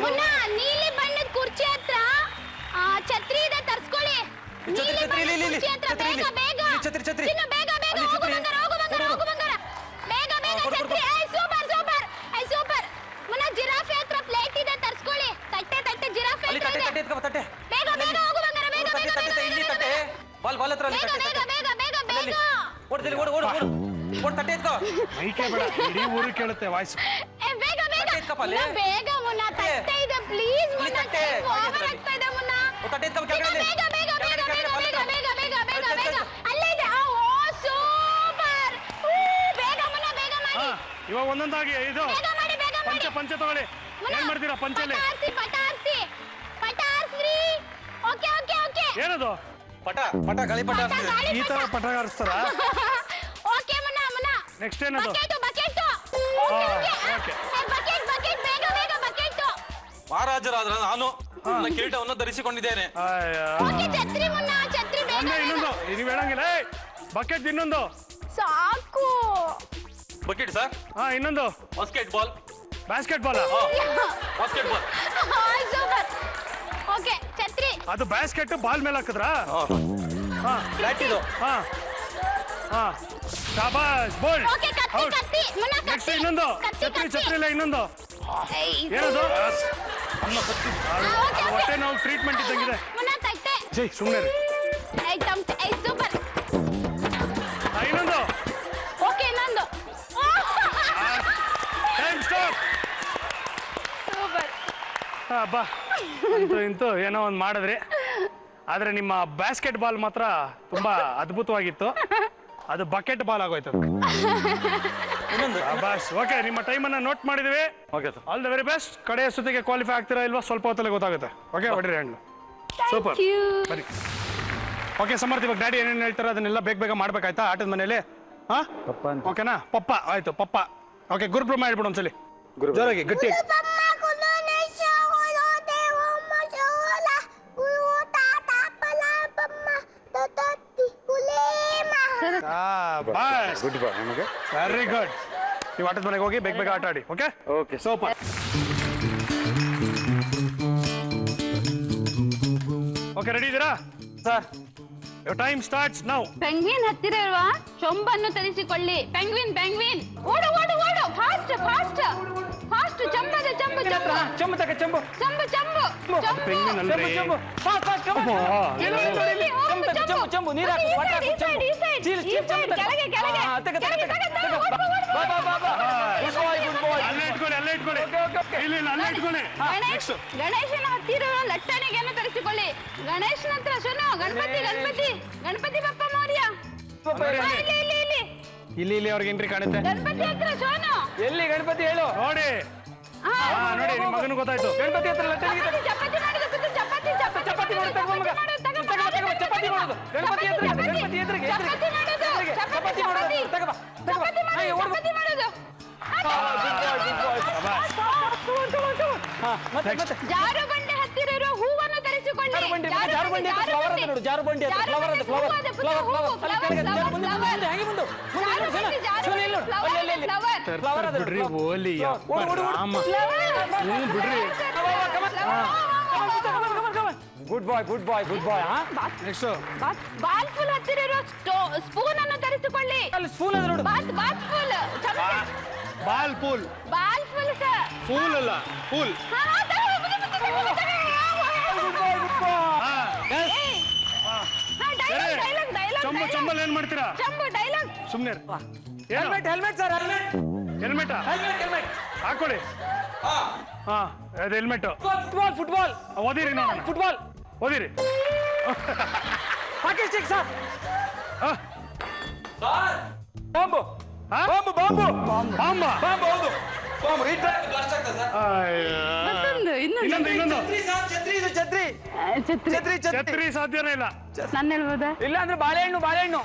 ಮುನ್ನ, ನೀಲಿ ಬಣ್ಣದ ಕುರ್ಚಿ ಹತ್ರ ಛತ್ರಿ ಇದೆ, ತರ್ಸ್ಕೊಳ್ಳಿ. ನೀಲಿ ಬಣ್ಣದ ಕುರ್ಚಿ ಹತ್ರ ಬೇಗ ಚಿನ್ನ, ಬೇಗ ಹೋಗು ಬಂಗಾರ. ಬೇಗ ಛತ್ರಿ. ಸೂಪರ್. ಮುನ್ನ, ಜಿರಾಫೆ ಹತ್ರ ಪ್ಲೇಟ್ ಇದೆ, ತರ್ಸ್ಕೊಳ್ಳಿ. ತಟ್ಟೆ ಜಿರಾಫೆ ಹತ್ರ ಇದೆ. ಎತ್ಕೋ ತಟ್ಟೆ ಬೇಗ ಬೇಗ ಹೋಗು ಬಂಗಾರ, ಬೇಗ ಬೇಗ ತಟ್ಟೆ ಬೇಗ ಇಲ್ಲಿ ಬೇಗ ತಟ್ಟೆ ಬಾಲ್ ಬಾಲ್ ಹತ್ರ ಅಲ್ಲಿ ಬೇಗ ತಟ್ಟೆ ಬೇಗ ಬೇಗ ಬೇಗ ಬೇಗ. ಓಡ್ ಜಲ್ದಿ ಓಡು ಓಡು ಓಡು ಓಡ್ ತಟ್ಟೆ ಎತ್ಕೋ ಮೈಕೆ ಬೇಡ, ಇಡೀ ಊರಿಗೆ ಕೇಳುತ್ತೆ ವಾಯ್ಸ್. ಏ ಬೇಗ ಬೇಗ ತಟ್ಟೆ ಎತ್ಕಪ್ಪ ಅಲ್ಲಿ. ಮುನ್ನ, ಬೇಗ ಮುನ್ನ, ತಟ್ಟೆ ಇದೆ ಪ್ಲೀಸ್ ಇಲ್ಲಿ ಮುನ್ನ, ತಟ್ಟೆ. ಓವರ್ ಆಗ್ತಾ ಇದೆ ಮುನ್ನ. ಓ, ತಟ್ಟೆ ಎತ್ಕೋ ಬೇಗ ಕೆಳಗಡೆ ಬೇಗ ಬೇಗ ಬೇಗ ಬೇಗ ಬೇಗ ಬೇಗ ಬೇಗ ಬೇಗ ಬೇಗ. ಅಲ್ಲೇ ಇದೆ. ಓ ಸೂಪರ್. ಬೇಗ ಮುನ್ನ, ಬೇಗ ಮಾಡಿ. ಹಾ, ಇವಾಗ ಒಂದೊಂದಾಗಿ ಇದು ಬೇಗ ಮಾಡಿ, ಬೇಗ ಮಾಡಿ. ಪಂಚೆ ತಗೊಳ್ಳಿ. ಏನ್ ಮಾಡ್ತೀರಾ ಪಂಚೆಲಿ? ಪಟಾರ್ಸಿ ಪಟಾರ್ಸಿ ಪಟಾರ್ಸ್ರಿ. Okay okay okay. ಏನದು? ಪಟ ಪಟ ಗಾಳಿ ಪಟ ಗಾಳಿ ಈ ತರ ಪಟಾಕ ಹಾರಿಸ್ತಾರ? ಓಕೆ ಮುನ್ನ ಮುನ್ನ. ನೆಕ್ಸ್ಟ್ ಏನದು? Bucket bucket. ಹಾ, okay okay. Okay. Bucket bucket ಬೇಗ ಬೇಗ ಬಕೆಟ್. ಮಹಾರಾಜರಾದ್ರ ನಾನು ನನ್ನ ಕಿರೀಟವನ್ನು ಧರಿಸಿಕೊಂಡಿದ್ದೇನೆ. ಓಕೆ ಛತ್ರಿ ಮುನ್ನ, ಛತ್ರಿ ಬೇಗ ಒಂದೇ, ಬೇಗ. ಇನ್ನೊಂದು ನೀವು ಹೇಳಂಗಿಲ್ಲ. ಬಕೆಟ್ ಇನ್ನೊಂದು. ಸಾಕು. Bucket sir. ಹಾ, ಇನ್ನೊಂದು basket ball. Basket ball. Basket ball. Super. Okay ಛತ್ರಿ. ಅದು ಬಾಸ್ಕೆಟ್ ಬಾಲ್ ಮೇಲೆ ಹಾಕಿದ್ರಾ? ಹಾ, ಬ್ಯಾಟ್ ಇದು. ಹಾ ಹಾ, ಶಾಬಾಸ್, ಬೋಲ್ಡ್. ಓಕೆ ಕತ್ತಿ ಕತ್ತಿ ಮುನ್ನ, ಕತ್ತಿ. ನೆಕ್ಸ್ಟ್ ಇನ್ನೊಂದು ಕತ್ತಿ ಛತ್ರಿ, ಕತ್ತಿ. ಛತ್ರಿ ಇಲ್ಲ ಇನ್ನೊಂದು. ಏಯ್, ಏನದು? ಓಕೆ, ಹೊಟ್ಟೆ ಓಕೆ. ನಾವು ಟ್ರೀಟ್ಮೆಂಟ್ ಇದ್ದಂಗಿದೆ. ಮುನ್ನ ತಟ್ಟೆ. ಜೈ ಸುಮ್ಮನೆ. ಏಯ್ ತಮಟೆ. ಏಯ್ ಸೂಪರ್. ಇನ್ನೊಂದು. ಓಕೆ ಇನ್ನೊಂದು. Time stop. ಸೂಪರ್. ಬಾ, ಇಂತೂ ಏನೋ ಒಂದು ಮಾಡಿದ್ರಿ. ಆದ್ರೆ ನಿಮ್ಮ ಬಾಸ್ಕೆಟ್ ಬಾಲ್ ಮಾತ್ರ ತುಂಬಾ ಅದ್ಭುತವಾಗಿತ್ತು. ಅದು ಬಕೆಟ್ ಬಾಲ್ ಆಗೋಯ್ತು. ಬಾಸ್, ಓಕೆ, ನಿಮ್ಮ ಟೈಮನ್ನು ನೋಟ್ ಮಾಡಿದ್ವಿ. Okay sir. All the very best. ಕಡೆಯ ಸುತ್ತಿಗೆ ಕ್ವಾಲಿಫೈ ಆಗ್ತೀರಾ ಇಲ್ವಾ ಸ್ವಲ್ಪ ಹೊತ್ತಲ್ಲಿ ಗೊತ್ತಾಗುತ್ತೆ. ಓಕೆ, ಹೊಡಿರಿ ಹಣ್ಣು. ಸೂಪರ್, ಬನ್ನಿ. ಓಕೆ ಸಮರ್ಥ, ಇವಾಗ ಡ್ಯಾಡಿ ಏನೇನು ಹೇಳ್ತಾರೆ ಅದನ್ನೆಲ್ಲ ಬೇಗ ಬೇಗ ಮಾಡ್ಬೇಕಾಯ್ತಾ ಆಟದ ಮನೇಲಿ? ಹಾ, ಓಕೆನಾ? ಪಪ್ಪ ಆಯ್ತು, ಪಪ್ಪ. ಓಕೆ, ಗುರುಬ್ರಹ್ಮ ಹೇಳ್ಬಿಡು ಒಂದ್ಸಲಿ ಜೋರಾಗಿ ಗಟ್ಟಿ. ಗುಡ್ ಬಾಯ್ ನಮಗೆ. Very good. ನೀವು ಆಟದ ಮನೆಗೆ ಹೋಗಿ ಬೇಗ ಬೇಗ ಆಟ ಆಡಿ. Okay okay super. Okay, ready ಇದ್ದೀರಾ sir? Your time starts now. Penguin ಹತ್ತಿರ ಇರುವ ಚೊಂಬನ್ನು ತರಿಸಿಕೊಳ್ಳಿ. ಪೆಂಗ್ವಿನ್ ಪೆಂಗ್ವಿನ್ ಓಡು ಓಡು ಓಡು. Fast fast fast. ಚಂಬದ ಚಂಬು ಚಂಬು ಚಂಬು ತಕ ಚಂಬು. ಚಂಬು ಚಂಬು ಚಂಬು. ಪೆಂಗ್ವಿನ್ ಅಲ್ರಿ. ಚಂಬು ಫಾಸ್ಟ್ ಫಾಸ್ಟ್ ಚಂಬು. ಚಂಬು ಚಂಬು ನೀರು ಹಾಕು. ಪಟ ಹಾಕು. ಚಂಬು ಚೀಲ್ ಚೀಲ್ ಚಂಬು ತಕ. ಕೆಳಗೆ ಕೆಳಗೆ. ಹಾ, ತಕ ತಕ ತಕ. ಬಾ ಬಾ ಬಾ ಬಾ. ಗುಡ್ ಬಾಯ್ ಗುಡ್ ಬಾಯ್. ಅಲ್ಲೇ ಇಟ್ಕೊಳ್ಳಿ, ಅಲ್ಲೇ ಇಟ್ಕೊಳ್ಳಿ. ಇಲ್ಲ ಇಲ್ಲ, ಅಲ್ಲೇ ಇಟ್ಕೊಳ್ಳಿ. ಗಣೇಶ್ ಗಣೇಶನ ಹತ್ತಿರ ಲಟ್ಟಣಿಗೆಯನ್ನು ತರಿಸಿಕೊಳ್ಳಿ. ಗಣೇಶನ ಹತ್ರ ಶುನು. ಗಣಪತಿ ಗಣಪತಿ ಗಣಪತಿ ಬಪ್ಪ ಮೌರ್ಯ. ಇಲ್ಲಿ ಇಲ್ಲಿ ಇಲ್ಲಿ ಇಲ್ಲಿ ಇಲ್ಲಿ ಅವ್ರಿಗೆ ಏನ್ರಿ ಕಾಣುತ್ತೆ? ಗಣಪತಿ ಹತ್ರ ಶೋನು. ಎಲ್ಲಿ ಗಣಪತಿ ಹೇಳು? ನೋಡಿ. ಹಾ, ನೋಡಿ, ನಿಮ್ಮ ಮಗನು ಗೊತ್ತಾಯ್ತು. ಗಣಪತಿ ಹತ್ರ ಲಟ್ಟಣಿಗೆ ಚಪಾತಿ ಮಾಡೋದು ಕೂತು. ಚಪಾತಿ ಚಪಾತಿ ಚಪಾತಿ ಮಾಡೋದು. ತಗೋ ಮಗ. ತಗೋ ಚಪಾತಿ ಮಾಡೋದು. ಗಣಪತಿ ಎದುರಿಗೆ ಗಣಪತಿ ಎದುರಿಗೆ ಚಪಾತಿ ಮಾಡೋದು. ಚಪಾತಿ ಮಾಡೋದು. ತಗೋ ಬಾ ತಗೋ ಬಾ. ಚಪಾತಿ ಮಾಡೋದು. ಹಾ, ಮತ್ತೆ ಮತ್ತೆ ಜಾರು ಬಂಡೆ ಹತ್ತಿರ ಇರುವ ಹೂವನ್ನು ತರಿಸಿಕೊಳ್ಳಿ. ಜಾರು ಬಂಡಿ ಹತ್ರ ಫ್ಲವರ್ ಅಂತ ನೋಡು. ಜಾರು ಬಂಡಿ ಹತ್ರ ಫ್ಲವರ್ ಅಂತ ಫ್ಲವರ್ ಫ್ಲವರ್ ಫ್ಲವರ್. ಅಲ್ಲಿ ಕೆಳಗೆ ಜಾರು ಬಂಡಿ ಮುಂದೆ ಹಾಗೆ ಮುಂದೆ ಸುನಿ ಇಲ್ಲ ಅಲ್ಲಿ ಅಲ್ಲಿ ಫ್ಲವರ್ ಅದು ಬಿಡ್ರಿ ಓಲಿ. ರಾಮ. ಬಿಡ್ರಿ. Good boy good boy good boy. ಹಾ, ನೆಕ್ಸ್ಟ್ ಬಾಲ್ ಫುಲ್ ಹತ್ತಿರ ಇರುವ ಸ್ಪೂನ್ ಅನ್ನು ತರಿಸಿಕೊಳ್ಳಿ. ಅಲ್ಲಿ ಸ್ಪೂನ್ ಅದ ನೋಡು. Bath full ball pool. Ball full sir. Fool ಅಲ್ಲ, ಪೂಲ್. ಚಂಬು ಚಂಬಲ್ ಏನ್ ಮಾಡ್ತೀರಾ? ಚಂಬು ಡೈಲಾಗ್. ಸುಮ್ನೆ helmet helmet sir helmet helmet helmet helmet ಹಾಕೊಳ್ಳಿ. ಹಾ, ಅದು ಹೆಲ್ಮೆಟ್. ಫುಟ್ಬಾಲ್ ಫುಟ್ಬಾಲ್ ಓದಿರಿ ನೋಡೋಣ. ಫುಟ್ಬಾಲ್ ಓದಿರಿ. Hockey stick sir. ಹಾ, ಬಾಂಬು ಹಾ? ಬಾಂಬು ಬಾಂಬು ಬಾಂಬ. ಬಾಂಬು ಹೌದು ಬಾಂಬು ಇಟ್ರೆ ಬ್ಲಾಸ್ಟ್ ಆಗ್ತದೆ ಸರ್. ಇನ್ನೊಂದು ಇನ್ನೊಂದು. ಛತ್ರಿ ಇದು ಛತ್ರಿ ಛತ್ರಿ ಛತ್ರಿ ಛತ್ರಿ ಸಾಧ್ಯನೇ ಇಲ್ಲ. ನಾನು ಹೇಳ್ಬೋದಾ? ಇಲ್ಲ ಅಂದ್ರೆ ಬಾಳೆಹಣ್ಣು ಬಾಳೆಹಣ್ಣು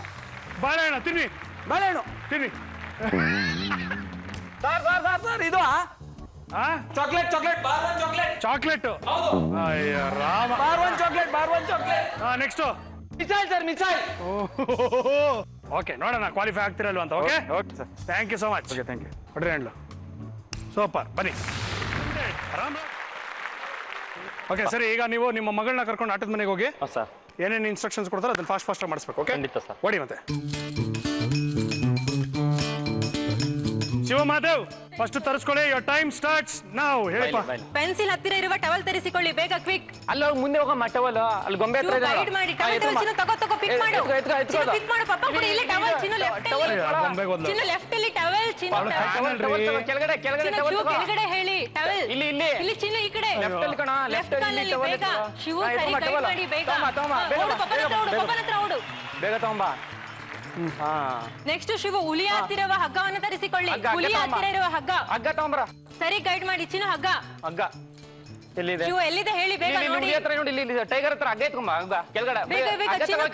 ಬಾಳೆಹಣ್ಣ ತಿನ್ನಿ, ಬಾಳೆಹಣ್ಣು ತಿನ್ನಿ. ಸರ್ ಸರ್ ಸರ್ ಸರ್ ಇದು ಹಾ, chocolate chocolate bar one chocolate chocolate. ಅಯ್ಯ ರಾಮ. Bar one chocolate. ಹಾ, next missile sir missile. Okay, ನೋಡೋಣ ಕ್ವಾಲಿಫೈ ಆಗ್ತಿರಲ್ವ ಅಂತ. Okay okay sir. Thank you so much. Okay thank you. ಹೊಡ್ರಿ ಹಣ್ಣು. ಸೂಪರ್, ಬನ್ನಿ. ಓಕೆ ಸರಿ, ಈಗ ನೀವು ನಿಮ್ಮ ಮಗಳನ್ನ ಕರ್ಕೊಂಡು ಆಟದ ಮನೆಗೆ ಹೋಗಿ ಸರ್ ಏನೇನು ಇನ್ಸ್ಟ್ರಕ್ಷನ್ಸ್ ಕೊಡ್ತಾರೆ ಅದನ್ನ ಫಾಸ್ಟ್ ಫಾಸ್ಟ್ ಮಾಡಿಸ್ಬೇಕು. ಓಕೆ, ಖಂಡಿತ ಸರ್. ಓಡಿ ಮತ್ತೆ. ಶಿವಮಾದೇವ್ ಫಸ್ಟ್ ತರಿಸ್ಕೊಳ್ಳಿ. ಯೋರ್ ಟೈಮ್ ಸ್ಟಾರ್ಟ್ಸ್ ನಾವು. ಹೇಳಿಪ್ಪ. ಪೆನ್ಸಿಲ್ ಹತ್ತಿರ ಇರುವ ಟವಲ್ ತರಿಸಿಕೊಳ್ಳಿ ಬೇಗ ಕ್ವಿಕ್. ಅಲ್ಲಿ ಹೋಗಿ ಮುಂದೆ ಹೋಗೋ ಟವಲ್ ಅಲ್ಲಿ ಗೊಂಬೆ ಹತ್ರ ಇದೆ. ಗೈಡ್ ಮಾಡಿ ಟವಲ್ ಚಿನ್ನು ತಗೋ ಪಿಕ್ ಮಾಡು. ಚಿನ್ನು ಪಿಕ್ ಮಾಡು ಪಪ್ಪ ಕೊಡಿ. ಇಲ್ಲಿ ಟವಲ್ ಚಿನ್ನು ಲೆಫ್ಟ್ ಅಲ್ಲಿ. ಚಿನ್ನು ಲೆಫ್ಟ್ ಅಲ್ಲಿ ಟವಲ್ ಚಿನ್ನು ಕೆಳಗಡೆ ಟವಲ್ ಕೆಳಗಡೆ ಹೇಳಿ ಟವಲ್. ಇಲ್ಲಿ ಇಲ್ಲಿ ಚಿನ್ನು ಈ ಕಡೆ ಲೆಫ್ಟ್ ಅಲ್ಲಿ ಕಣ. ಲೆಫ್ಟ್ ಅಲ್ಲಿ ಬೇಗ. ಶಿವು ಸರಿ ಗೈಡ್ ಮಾಡಿ ಬೇಗ. ಓಡು ಪಪ್ಪನ ಹತ್ರ ಓಡು. ಬೇಗ ತಗೊಂಬಾ. ನೆಕ್ಸ್ಟ್ ಶಿವು ಹುಲಿಯ ಹತ್ತಿರುವ ಹಗ್ಗವನ್ನು ತರಿಸಿಕೊಳ್ಳಿ. ಹುಲಿಯ ಹತ್ತಿರ ಇರುವ ಹಗ್ಗ ತಗೊಂಬರ. ಸರಿ ಗೈಡ್ ಮಾಡಿ ಚಿನ್ನು ಹಗ್ಗ ಎಲ್ಲಿದೆ? ಶಿವು ಎಲ್ಲಿದೆ ಹೇಳಿ ಬೇಗ ನೋಡಿ. ಇಲ್ಲಿ ಟೈಗರ್ ಹತ್ರ ಹಗ್ಗ ಎತ್ಕೊಂಬ. ಹಗ್ಗ ಕೆಳಗಡೆ ಬೇಗ ಚಿನ್ನು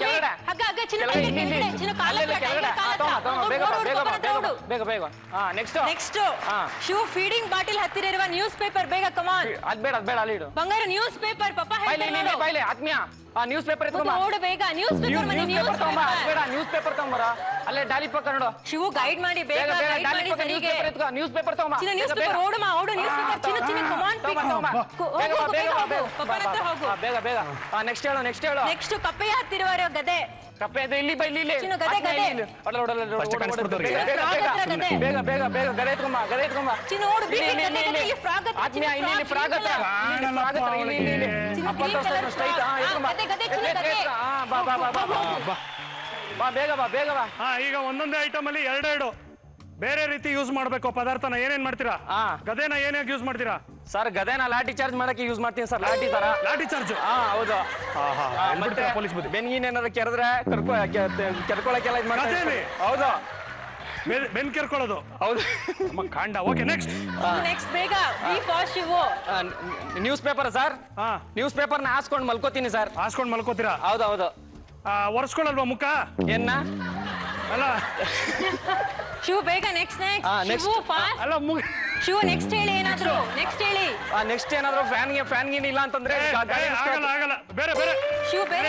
ಹಗ್ಗ ಚಿನ್ನು ಚಿನ್ನು ಕಾಲ ಬೇಗ. ನೆಕ್ಸ್ಟ್ ಶಿವು ಫೀಡಿಂಗ್ ಬಾಟಿಲ್ ಹತ್ತಿರ ಇರುವ ನ್ಯೂಸ್ ಪೇಪರ್ ಬೇಗ ಕಮಾನ್. ಅದ್ ಬೇಡ ಅಲ್ಲಿ ಇಡು. ಬಂಗಾರ ನ್ಯೂಸ್ ಪೇಪರ್ ಪಪ್ಪ ಹೇಳ್ತಾರೆ ಆತ್ಮೀಯ ನ್ಯೂಸ್ ಪೇಪರ್ ಓಡು ಬೇಗ. ನ್ಯೂಸ್ ಪೇಪರ್ ಮನೆ ನ್ಯೂಸ್ ಬೇಡ. ನ್ಯೂಸ್ ಪೇಪರ್ ತಗೊಂಬರ. ಅಲ್ಲೇ ಡಾಲಿ ಪಕ್ಕ ನೋಡು. ಶಿವು ಗೈಡ್ ಮಾಡಿ ಬೇಗ ಗೈಡ್ ಮಾಡಿ ಸರಿಗೆ. ನ್ಯೂಸ್ ಪೇಪರ್ ತಗೊಂಬ. ಚಿನ್ನ ನ್ಯೂಸ್ ಪೇಪರ್ ಓಡು ನ್ಯೂಸ್ ಪೇಪರ್ ಚಿನ್ನ ಕಮಾನ್ ಪಿಕ್. ಪಪ್ಪನ ಹತ್ರ ಹೋಗು ಬೇಗ. ನೆಕ್ಸ್ಟ್ ಹೇಳು. ನೆಕ್ಸ್ಟ್ ಕಪ್ಪೆಯ ಹತ್ತಿರ ಗದೆ. ಕಪ್ಪೆ ಅದು ಇಲ್ಲಿ ಚಿನ್ನು ಗದೆ ಬೇಗ ಗದೆ ಎತ್ಕೊಂಬ. ಚಿನ್ನು ಓಡು ಇಲ್ಲಿ ಫ್ರಾಗ್ ಆತ್ಮೀಯ ಇಲ್ಲಿ ಫ್ರಾಗ್ ಹತ್ರ. ಬೇಗ ಬಾ. ಈಗ ಒಂದೊಂದೇ ಐಟಮ್ ಅಲ್ಲಿ ಎರಡೆರಡು ಬೇರೆ ರೀತಿ ಯೂಸ್ ಮಾಡ್ಬೇಕು ಪದಾರ್ಥನ. ಏನೇನ್ ಮಾಡ್ತೀರಾ? ಗದೆನ ಏನಾಗಿ ಯೂಸ್ ಮಾಡ್ತೀರಾ? ಸರ್ ಗದೆನ ಲಾಠಿ ಚಾರ್ಜ್ ಮಾಡಕ್ಕೆ ಯೂಸ್ ಮಾಡ್ತೀನಿ ಸರ್. ಲಾಠಿ ಚಾರ್ಜ್. ಹೌದು. ಮತ್ತೆ ಪೊಲೀಸ್ ಬುದ್ಧಿ. ಬೆನ್ಗಿನ್ ಏನಾದ್ರು ಕೆರೆದ್ರೆ ಕೆರ್ಕೊಳಕ್ಕೆಲ್ಲ ಇದು ಮಾಡ್ತೀನಿ. ಹೌದು. ಬೆನ್ ಕೆರ್ಕೊಳ್ಳೋದು. ಹೌದು. ಕಾಂಡ. ಓಕೆ ನೆಕ್ಸ್ಟ್ ಬೇಗ. News paper sir. News paper ನ ಹಾಸ್ಕೊಂಡ್ ಮಲ್ಕೋತೀನಿ ಸರ್. ಹಾಸ್ಕೊಂಡ್ ಮಲ್ಕೋತೀರಾ? ಹೌದು. ಒರೆಸ್ಕೊಳ್ಳಲ್ವಾ ಮುಖ? ಏನ್ನ ಅಲ್ಲ ಶಿವು ಬೇಗ. Next Shivu fast. ಅಲ್ಲ ಶಿವು ನೆಕ್ಸ್ಟ್ ಹೇಳಿ ಏನಾದ್ರು. ನೆಕ್ಸ್ಟ್ ಏನಾದ್ರು ಫ್ಯಾನ್ ಗೀನ್ ಇಲ್ಲ ಅಂತಂದ್ರೆ ಆಗಲ್ಲ. ಬೇರೆ ಶಿವು ಬೇರೆ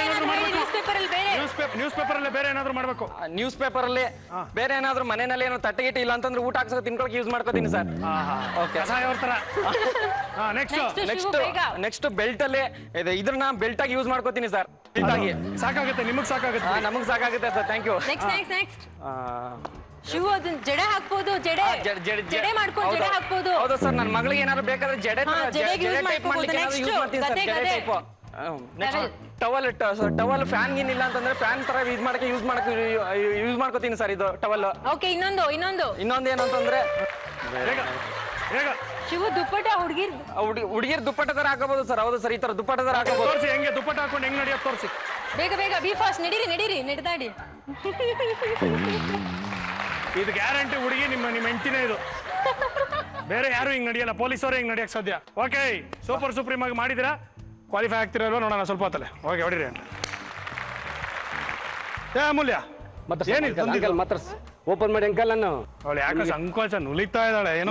ನ್ಯೂಸ್ ಪೇಪರ್ ಅಲ್ಲಿ ಬೇರೆ. ನ್ಯೂಸ್ ಪೇಪರ್ ಅಲ್ಲಿ ಬೇರೆ ಏನಾದ್ರು ಮಾಡ್ಬೇಕು. ನ್ಯೂಸ್ ಪೇಪರ್ ಅಲ್ಲಿ ಬೇರೆ ಏನಾದ್ರು ಮನೆಯಲ್ಲಿ ಏನೋ ತಟ್ಟೆಗಿಟ್ಟು ಇಲ್ಲ ಅಂತಂದ್ರೆ ಊಟ ಹಾಕ್ಸೋ ತಿನ್ಕೊಳಕ್ ಯೂಸ್ ಮಾಡ್ಕೋತೀನಿ ಸರ್. ಓಕೆ. ನೆಕ್ಸ್ಟ್ ಬೆಲ್ಟ್ ಅಲ್ಲಿ ಇದ್ರನ್ನ ಬೆಲ್ಟ್ ಆಗಿ ಯೂಸ್ ಮಾಡ್ಕೋತೀನಿ ಸರ್. ಬೆಲ್ಟ್ ಆಗಿ ಸಾಕಾಗುತ್ತೆ. ನಿಮಗ್ ಸಾಕಾಗುತ್ತೆ? ನಮಗ್ ಸಾಕಾಗುತ್ತೆ sir. Thank you. Next Shivu ಅದನ್ನ ಜಡೆ ಹಾಕ್ಬೋದು. ಜಡೆ ಮಾಡ್ಕೊಂಡು ಜಡೆ ಹಾಕ್ಬೋದು. ಹೌದು ಸರ್. ನನ್ನ ಮಗಳಿಗೆ ಏನಾದ್ರು ಬೇಕಾದ್ರೆ ಜಡೆ ಟೈಪ್ ಮಾಡ್ಲಿಕ್ಕೆ ಯೂಸ್ ಮಾಡ್ತೀನಿ ಸರ್. ಜಡೆ ಟೈಪ್. ಟವಲ್ ಫ್ಯಾನ್ ಗೀನ್ ಇಲ್ಲ ಅಂತಂದ್ರೆ ಫ್ಯಾನ್ ತರ ಯೂಸ್ ಮಾಡ್ಕೋತೀನಿ ಸರ್. ಇದು ಟವಲ್. ಓಕೆ. ಇನ್ನೊಂದು ಏನಂತಂದ್ರೆ ಶಿವು ದುಪ್ಪಟ ಹುಡುಗಿರ್ ದುಪ್ಪಟ ತರ ಹಾಕಬಹುದು ಸರ್. ಹೌದು ಸರ್. ಈ ತರ ದುಪ್ಪಟ ತರ ಹಾಕಬಹುದು. ತೋರಿಸಿ ಹೆಂಗೆ ದುಪ್ಪಟ ಹಾಕೊಂಡು ಹೆಂಗ್ ನಡೆಯೋದು ತೋರಿಸಿ. ಬೇಗ ಬಿ ಫಾಸ್ಟ್. ನಡೀರಿ ನಡೆದಾಡಿ. ಇದು ಗ್ಯಾರಂಟಿ ಹುಡುಗಿ ನಿಮ್ಮ ಹೆಂಡತಿನೇ ಇದು. ಬೇರೆ ಯಾರು ಹಿಂಗ್ ನಡೆಯಲ್ಲ. ಪೊಲೀಸರು ಹಿಂಗ್ ನಡೆಯಕ್ ಸಾಧ್ಯ. ಓಕೆ. ಸೂಪರ್ ಸುಪ್ರೀಮ್ ಆಗಿ ಮಾಡಿದಿರಾ. ಕ್ವಾಲಿಫೈ ಆಗ್ತಿರಲ್ವ ನೋಡೋಣ ಸ್ವಲ್ಪ ಹೊತ್ತಲ್ಲೇ. ಓಕೆ ಹೊಡಿರಿ. ಅಮೂಲ್ಯ ಏನಿಲ್ಲ ಮಾತ್ರ ಓಪನ್ ಮಾಡಿ ಅಂಕಲ್. ನಾನು ಅವಳು ಯಾಕೆ ಸಂಕೋಚ ನುಲಿತಾ ಇದ್ದಾಳೆ. ಏನೋ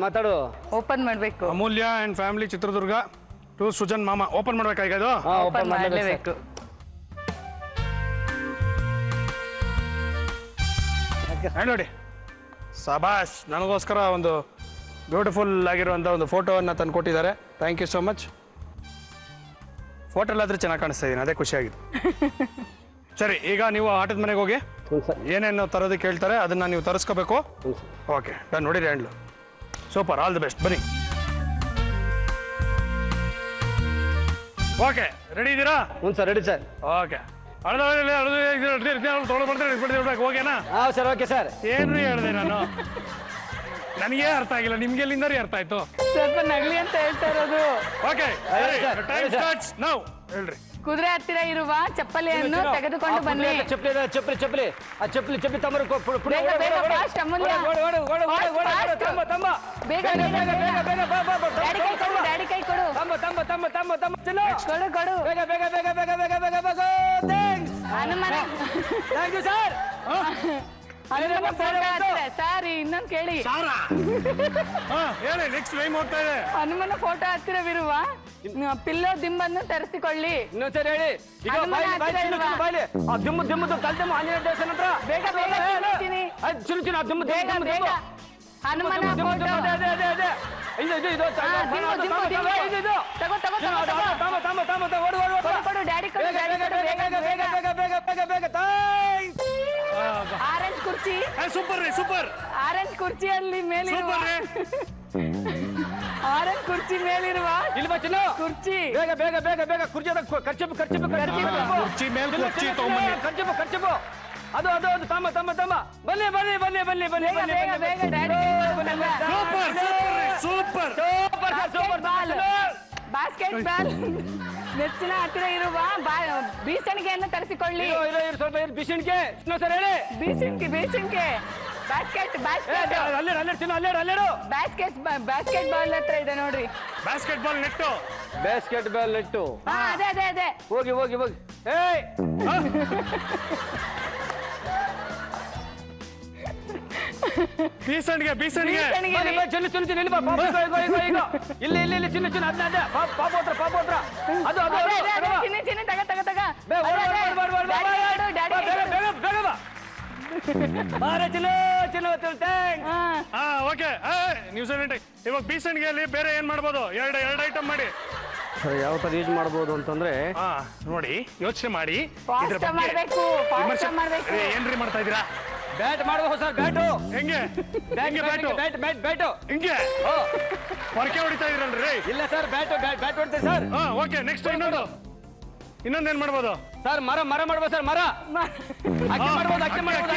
ಮಾತಾಡು. ಓಪನ್ ಮಾಡ್ಬೇಕು. Amulya and family Chitradurga to Sujan ಮಾಮ. ಓಪನ್ ಮಾಡ್ಬೇಕಾ ಈಗ? ಇದು ಓಪನ್ ಮಾಡಲೇಬೇಕು. ನೋಡಿ ಸಬಾಷ್. ನನಗೋಸ್ಕರ ಒಂದು ಬ್ಯೂಟಿಫುಲ್ ಆಗಿರುವಂಥ ಒಂದು ಫೋಟೋವನ್ನು ತಂದು ಕೊಟ್ಟಿದ್ದಾರೆ. Thank you so much. ಫೋಟೋಲ್ಲಾದ್ರೆ ಚೆನ್ನಾಗಿ ಕಾಣಿಸ್ತಾ ಇದ್ದೀನಿ. ಅದೇ ಖುಷಿಯಾಗಿದೆ. ಸರಿ, ಈಗ ನೀವು ಆಟದ ಮನೆಗೆ ಹೋಗಿ ಏನೇನು ತರೋದಕ್ಕೆ ಹೇಳ್ತಾರೆ ಅದನ್ನ ನೀವು ತರಿಸ್ಕೋಬೇಕು. Okay done. ನೋಡಿರಿ handle. Super. All the best. ಬನ್ನಿ. ಓಕೆ ರೆಡಿ ಇದ್ದೀರಾ? ಹ್ಞೂ ಸರ್. Ready sir. ಓಕೆ. ಹೋಗೇನಾ? ಸರ್. Okay sir. ಏನ್ರಿ ಹೇಳಿದೆ ನಾನು? ನನಗೆ ಅರ್ಥ ಆಗಿಲ್ಲ. ನಿಮ್ಗೆ ಎಲ್ಲಿಂದ ಅರ್ಥ ಆಯ್ತು? ಸ್ವಲ್ಪ ನಗಲಿ ಅಂತ ಹೇಳ್ತಾ ಇರೋದು. Okay time starts now. ಹೇಳ್ರಿ. ಕುದುರೆ ಹತ್ತಿರ ಇರುವ ಚಪ್ಪಲಿಯನ್ನು ತೆಗೆದುಕೊಂಡು ಬನ್ನಿ. ಚಪ್ಪಲಿ ತಮ್ಮರು. ಬೇಗ ಫಾಸ್ಟ್ ಅಮೂಲ್ಯ. ಡ್ಯಾಡಿ ಕೈ ಕೊಡು. ಕೊಡು. ಹನುಮನ ಸರ್ ಇನ್ನೊಂದು ಕೇಳಿ. ಹೇಳಿ. ನೆಕ್ಸ್ಟ್ ಟೈಮ್ ಹೋಗ್ತಾ ಇದೆ. ಹನುಮನ ಫೋಟೋ ಹತ್ತಿರವಿರುವ ಪಿಲ್ಲೋ ದಿಂಬನ್ನು ತರಿಸಿಕೊಳ್ಳಿ. ಇನ್ನೊಂದ್ಸರಿ ಹೇಳಿ. ದಿಮ್ಮು ಕಲ್ತಮ್ಮ ಆಂಜನೇಯ ದೇವಸ್ಥಾನ ಹತ್ರ. ಬೇಗ ಹನುಮನ ಫೋಟೋ. ಡ್ಯಾಡಿ ಆರೆಂಜ್ ಕುರ್ಚಿ. ಸೂಪರ್ ರೀ ಸೂಪರ್ ಆರೆಂಜ್ ಕುರ್ಚಿಯಲ್ಲಿ ಮೇಲಿರುವ ಸೂಪರ್ ರೀ ಆರೆಂಜ್ ಕುರ್ಚಿ ಮೇಲಿರುವ ಇಲ್ಲಿ ಬಾ ಚಿನ್ನು ಕುರ್ಚಿ ಬೇಗ ಬೇಗ ಬೇಗ ಬೇಗ ಕುರ್ಚಿ ಖರ್ಚಿಪ್ಪು ಕುರ್ಚಿ ಮೇಲೆ ಕುರ್ಚಿ ತಗೊಂಬನ್ನಿ ಖರ್ಚಿಪ್ಪು ಅದು ಅದು ಅದು ತಮ್ಮ ಬನ್ನಿ ಬನ್ನಿ ಬನ್ನಿ ಬನ್ನಿ ಬನ್ನಿ ಬನ್ನಿ ಬೇಗ ಬೇಗ daddy super super super super basket ball ನೆಚ್ಚಿನ ಹತ್ತಿರ ಇರುವ ಬೀಸಣಿಗೆಯನ್ನು ತರಿಸಿಕೊಳ್ಳಿ ಸ್ವಲ್ಪ ಬಿಸಿಣಿಕೆ ಸರ್ ಹೇಳಿ ಬೀಸಣಿಗೆ ಬಾಸ್ಕೆಟ್ ಅಲ್ಲೇಡು ಚಿನ್ನು ಅಲ್ಲೇಡು ಬಾಸ್ಕೆಟ್ ಬಾಲ್ ಹತ್ರ ಇದೆ ನೋಡ್ರಿ ಬಾಸ್ಕೆಟ್ ಬಾಲ್ ನೆಟ್ಟು ಬ್ಯಾಸ್ಕೆಟ್ ಬಾಲ್ ನೆಟ್ಟು ಹಾ ಅದೇ ಹೋಗಿ ಏಯ್ ಬೀಸಣಿಗೆ ಚಿನ್ನು ಚಿನ್ನು ಬಾ ಇಲ್ಲಿ ಚಿನ್ನು ಅದನ್ನ ಪಾಪ ಹತ್ರ ಅದು ಚಿನ್ನ ತಗ ಓಕೆ ನೀವು ಸೈಲೆಂಟ್ ಇವಾಗ ಬೀಸಣಿಗೆಯಲ್ಲಿ ಬೇರೆ ಏನ್ ಮಾಡ್ಬೋದು ಎರಡು ಐಟಮ್ ಮಾಡಿ ಸರ್ ಯಾವ ಥರ ಯೂಸ್ ಮಾಡ್ಬೋದು ಅಂತಂದ್ರೆ ನೋಡಿ ಯೋಚನೆ ಮಾಡಿ ಇದ್ರ Fast ಮಾಡ್ಬೇಕು, fast ಮಾಡ್ಬೇಕು. ಏನ್ರಿ ಮಾಡ್ತಾ ಇದೀರಾ ಬ್ಯಾಟ್ ಮಾಡಬಹುದು ಸರ್ ಬ್ಯಾಟು ಹೆಂಗೆ ಬ್ಯಾಟು ಹಿಂಗೆ ಹೊರಕೆ ಹೊಡಿತಾ ಇದ್ರಲ್ರಿ ಇಲ್ಲ ಸರ್ ಬ್ಯಾಟ್ ಹೊಡ್ತೀವಿ ಸರ್ ಓಕೆ ನೆಕ್ಸ್ಟ್ ಇನ್ನೊಂದೇನ್ ಮಾಡ್ಬೋದು ಸರ್ ಮರ ಮಾಡ್ಬೋದು ಸರ್ ಮರ ಅಕ್ಕಿ ಮಾಡ್ಬೋದು ಅಕ್ಕಿ ಮಾಡ್ಬೋದು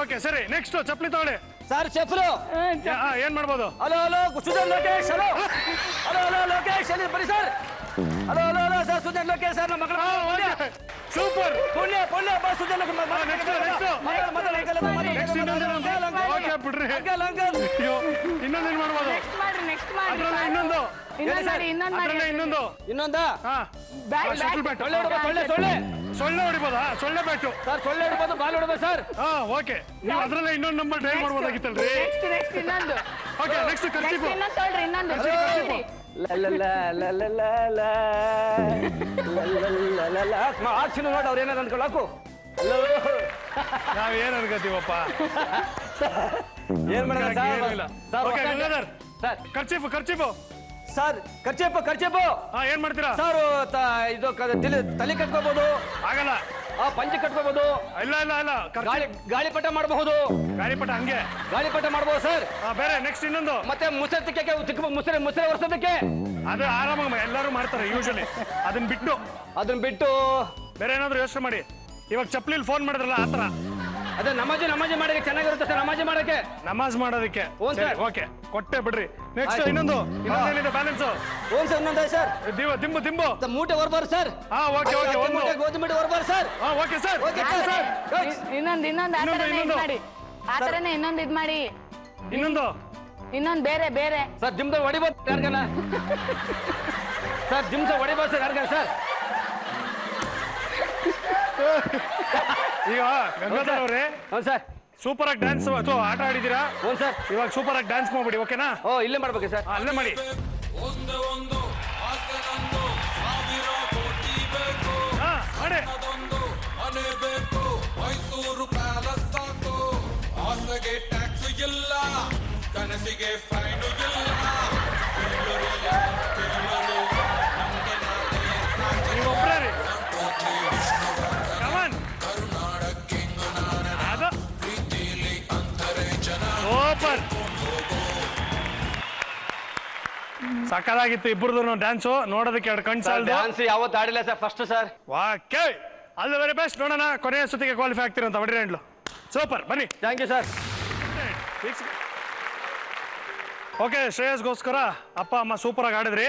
ಓಕೆ ಸರಿ ನೆಕ್ಸ್ಟ್ ಚಪ್ಪಲಿ ತಗೊಳ್ಳಿ ಸರ್ ಚೆಫ್ರು ಏನ್ ಮಾಡ್ಬೋದು ಹಲೋ ಸುಧನ್ ಲೋಕೇಶ್ ಹಲೋ ಲೋಕೇಶ್ ಬನ್ನಿ sir hello sir Sudhan Lokesh sir ನಮ್ಮ ಮಕ್ಕಳು ಸೂಪರ್ ಪುಣ್ಯ ಸುಧನ್ ಬಿಡ್ರಿ ಇನ್ನೊಂದೇನ್ ಮಾಡ್ಬೋದು ನೆಕ್ಸ್ಟ್ ಮಾಡಿ ಇನ್ನೊಂದು ಇನ್ನೊಂದ ಸೊಳ್ಳೆ ಹೊಡಿಬೋದಾ ಸೊಳ್ಳೆ ಬ್ಯಾಟು ಸರ್ ಸೊಳ್ಳೆ ಹಿಡ್ಬೋದು ಬಾಲ್ ಹಿಡ್ಬೋದು ಸರ್ ಓಕೆ ನೀವು ಅದ್ರಲ್ಲೇ ಇನ್ನೊಂದು ನಂಬರ್ ಟ್ರೈ ಮಾಡ್ಬೋದಾಗಿತ್ತಲ್ರಿ ನೆಕ್ಸ್ಟ್ ಇನ್ನೊಂದು ಓಕೆ ನೆಕ್ಸ್ಟ್ ಕರ್ಚಿಪು ಇನ್ನೊಂದು ಆಕ್ಷನ್ ನೋಡಿ ಅವ್ರು ಏನಾರು ಅನ್ಕೊಳ್ಳಾಕು ನಾವ್ ಏನ್ ಅನ್ಕೋತೀವಪ್ಪ ಏನ್ ಏನಿಲ್ಲ. Okay, Gangadhar, sir kerchief sir ಖರ್ಚೇಪು ಏನ್ ಮಾಡ್ತೀರಾ ಸರ್ ಇದು ತಲೆ ಕಟ್ಕೋಬಹುದು ಆಗಲ್ಲ ಪಂಚೆ ಕಟ್ಕೋಬಹುದು ಇಲ್ಲ ಗಾಳಿಪಟ ಮಾಡಬಹುದು ಗಾಳಿಪಟ ಹಂಗೆ ಗಾಳಿಪಟ ಮಾಡಬಹುದು ಸರ್ ಬೇರೆ ನೆಕ್ಸ್ಟ್ ಇನ್ನೊಂದು ಮತ್ತೆ ಮುಸರೆ ತಿಕ್ಕಕ್ಕೆ ಮುಸರೆ ಒರೆಸೋದಕ್ಕೆ ಅದು ಆರಾಮಾಗಿ ಎಲ್ಲರೂ ಮಾಡ್ತಾರೆ ಯೂಶಲಿ ಅದನ್ನ ಬಿಟ್ಟು ಬೇರೆ ಏನಾದ್ರು ಯೋಚನೆ ಮಾಡಿ ಇವಾಗ ಚಪ್ಲಿಲ್ ಫೋನ್ ಮಾಡಿದ್ರಲ್ಲ ಆತರ ಅದೇ ನಮಾಜಿ ಮಾಡಕ್ಕೆ ಚೆನ್ನಾಗಿರುತ್ತೆ ಸರ್ ನಮಾಜ್ ಮಾಡೋದಕ್ಕೆ ಹ್ಞೂ ಸರ್. ಓಕೆ ಕೊಟ್ಟೆ ಬಿಡ್ರಿ ನೆಕ್ಸ್ಟ್ ಇನ್ನೊಂದೇನಿದೆ ಬ್ಯಾಲೆನ್ಸ್ ಇನ್ನೊಂದ ಸರ್ ದಿಂಬು ಮೂಟೆ ಹೊರಬಾರ ಸರ್ ಓಕೆ ಗೋಧಿ ಮೂಟೆ ಹೊರಬಾರ ಸರ್ ಓಕೆ ಸರ್ ಇನ್ನೊಂದು ಆತರನೇ ಇನ್ನೊಂದು ಇದ್ ಮಾಡಿ ಇನ್ನೊಂದು ಬೇರೆ ಸರ್ ಜಿಮ್ದ ಹೊಡಿಬೋದು ಯಾರ್ಗನ ಸರ್ ಜಿಮ್ಸ ಹೊಡಿಬೋದು ಸರ್ ಯಾರ್ಗನ ಸರ್ ಈಗ ಗಂಗಾಧರ್ ಅವರೇ ಹ್ಞೂ ಸರ್ ಸೂಪರ್ ಆಗಿ ಡ್ಯಾನ್ಸ್ ಅಥವಾ ಆಟ ಆಡಿದೀರಾ ಹ್ಞೂ ಸರ್ ಇವಾಗ ಸೂಪರ್ ಆಗಿ ಡ್ಯಾನ್ಸ್ ಮಾಡ್ಬಿಡಿ ಓಕೆನಾ ಇಲ್ಲೇ ಮಾಡ್ಬೇಕು ಸರ್ ಅಲ್ಲೇ ಮಾಡಿ ಒಂದು ಆಸನೊಂದು ಸಾವಿರ ಕೋಟಿ ಬೇಕು ಮಾಡಿ ಅದೊಂದು ಮನೆ ಬೇಕು ಮೈಸೂರು ಪ್ಯಾಲೇಸ್ ಸಾಕು ಆಸೆಗೆ ಟ್ಯಾಕ್ಸ್ ಇಲ್ಲ ಕನಸಿಗೆ ಫೈನು ಇಲ್ಲ ನೀವೊಬ್ಬರೇ ರೀ ಕಮಾನ್ ಅದು ಸೂಪರ್ ಸಕ್ಕದಾಗಿತ್ತು ಇಬ್ಬರದು ಡ್ಯಾನ್ಸು ನೋಡೋದಕ್ಕೆ ಎರಡು ಕಣ್ ಸಾಲದು ಡ್ಯಾನ್ಸ್ ಯಾವತ್ತು ಆಡಿಲ್ಲ ಸರ್ ಫಸ್ಟ್ ಸರ್ ವಾಕೆ ಆಲ್ ದ ವೆರಿ ಬೆಸ್ಟ್ ನೋಡೋಣ ಕೊನೆಯ ಸುತ್ತಿಗೆ ಕ್ವಾಲಿಫೈ ಆಗ್ತಿರಂತ ಹೊಡ್ರಿ ಹ್ಯಾಂಡ್ಲು ಸೂಪರ್ ಬನ್ನಿ ಥ್ಯಾಂಕ್ ಯು ಸರ್ ಓಕೆ ಶ್ರೇಯಸ್ಗೋಸ್ಕರ ಅಪ್ಪ ಅಮ್ಮ ಸೂಪರ್ ಆಗಿ ಆಡಿದ್ರಿ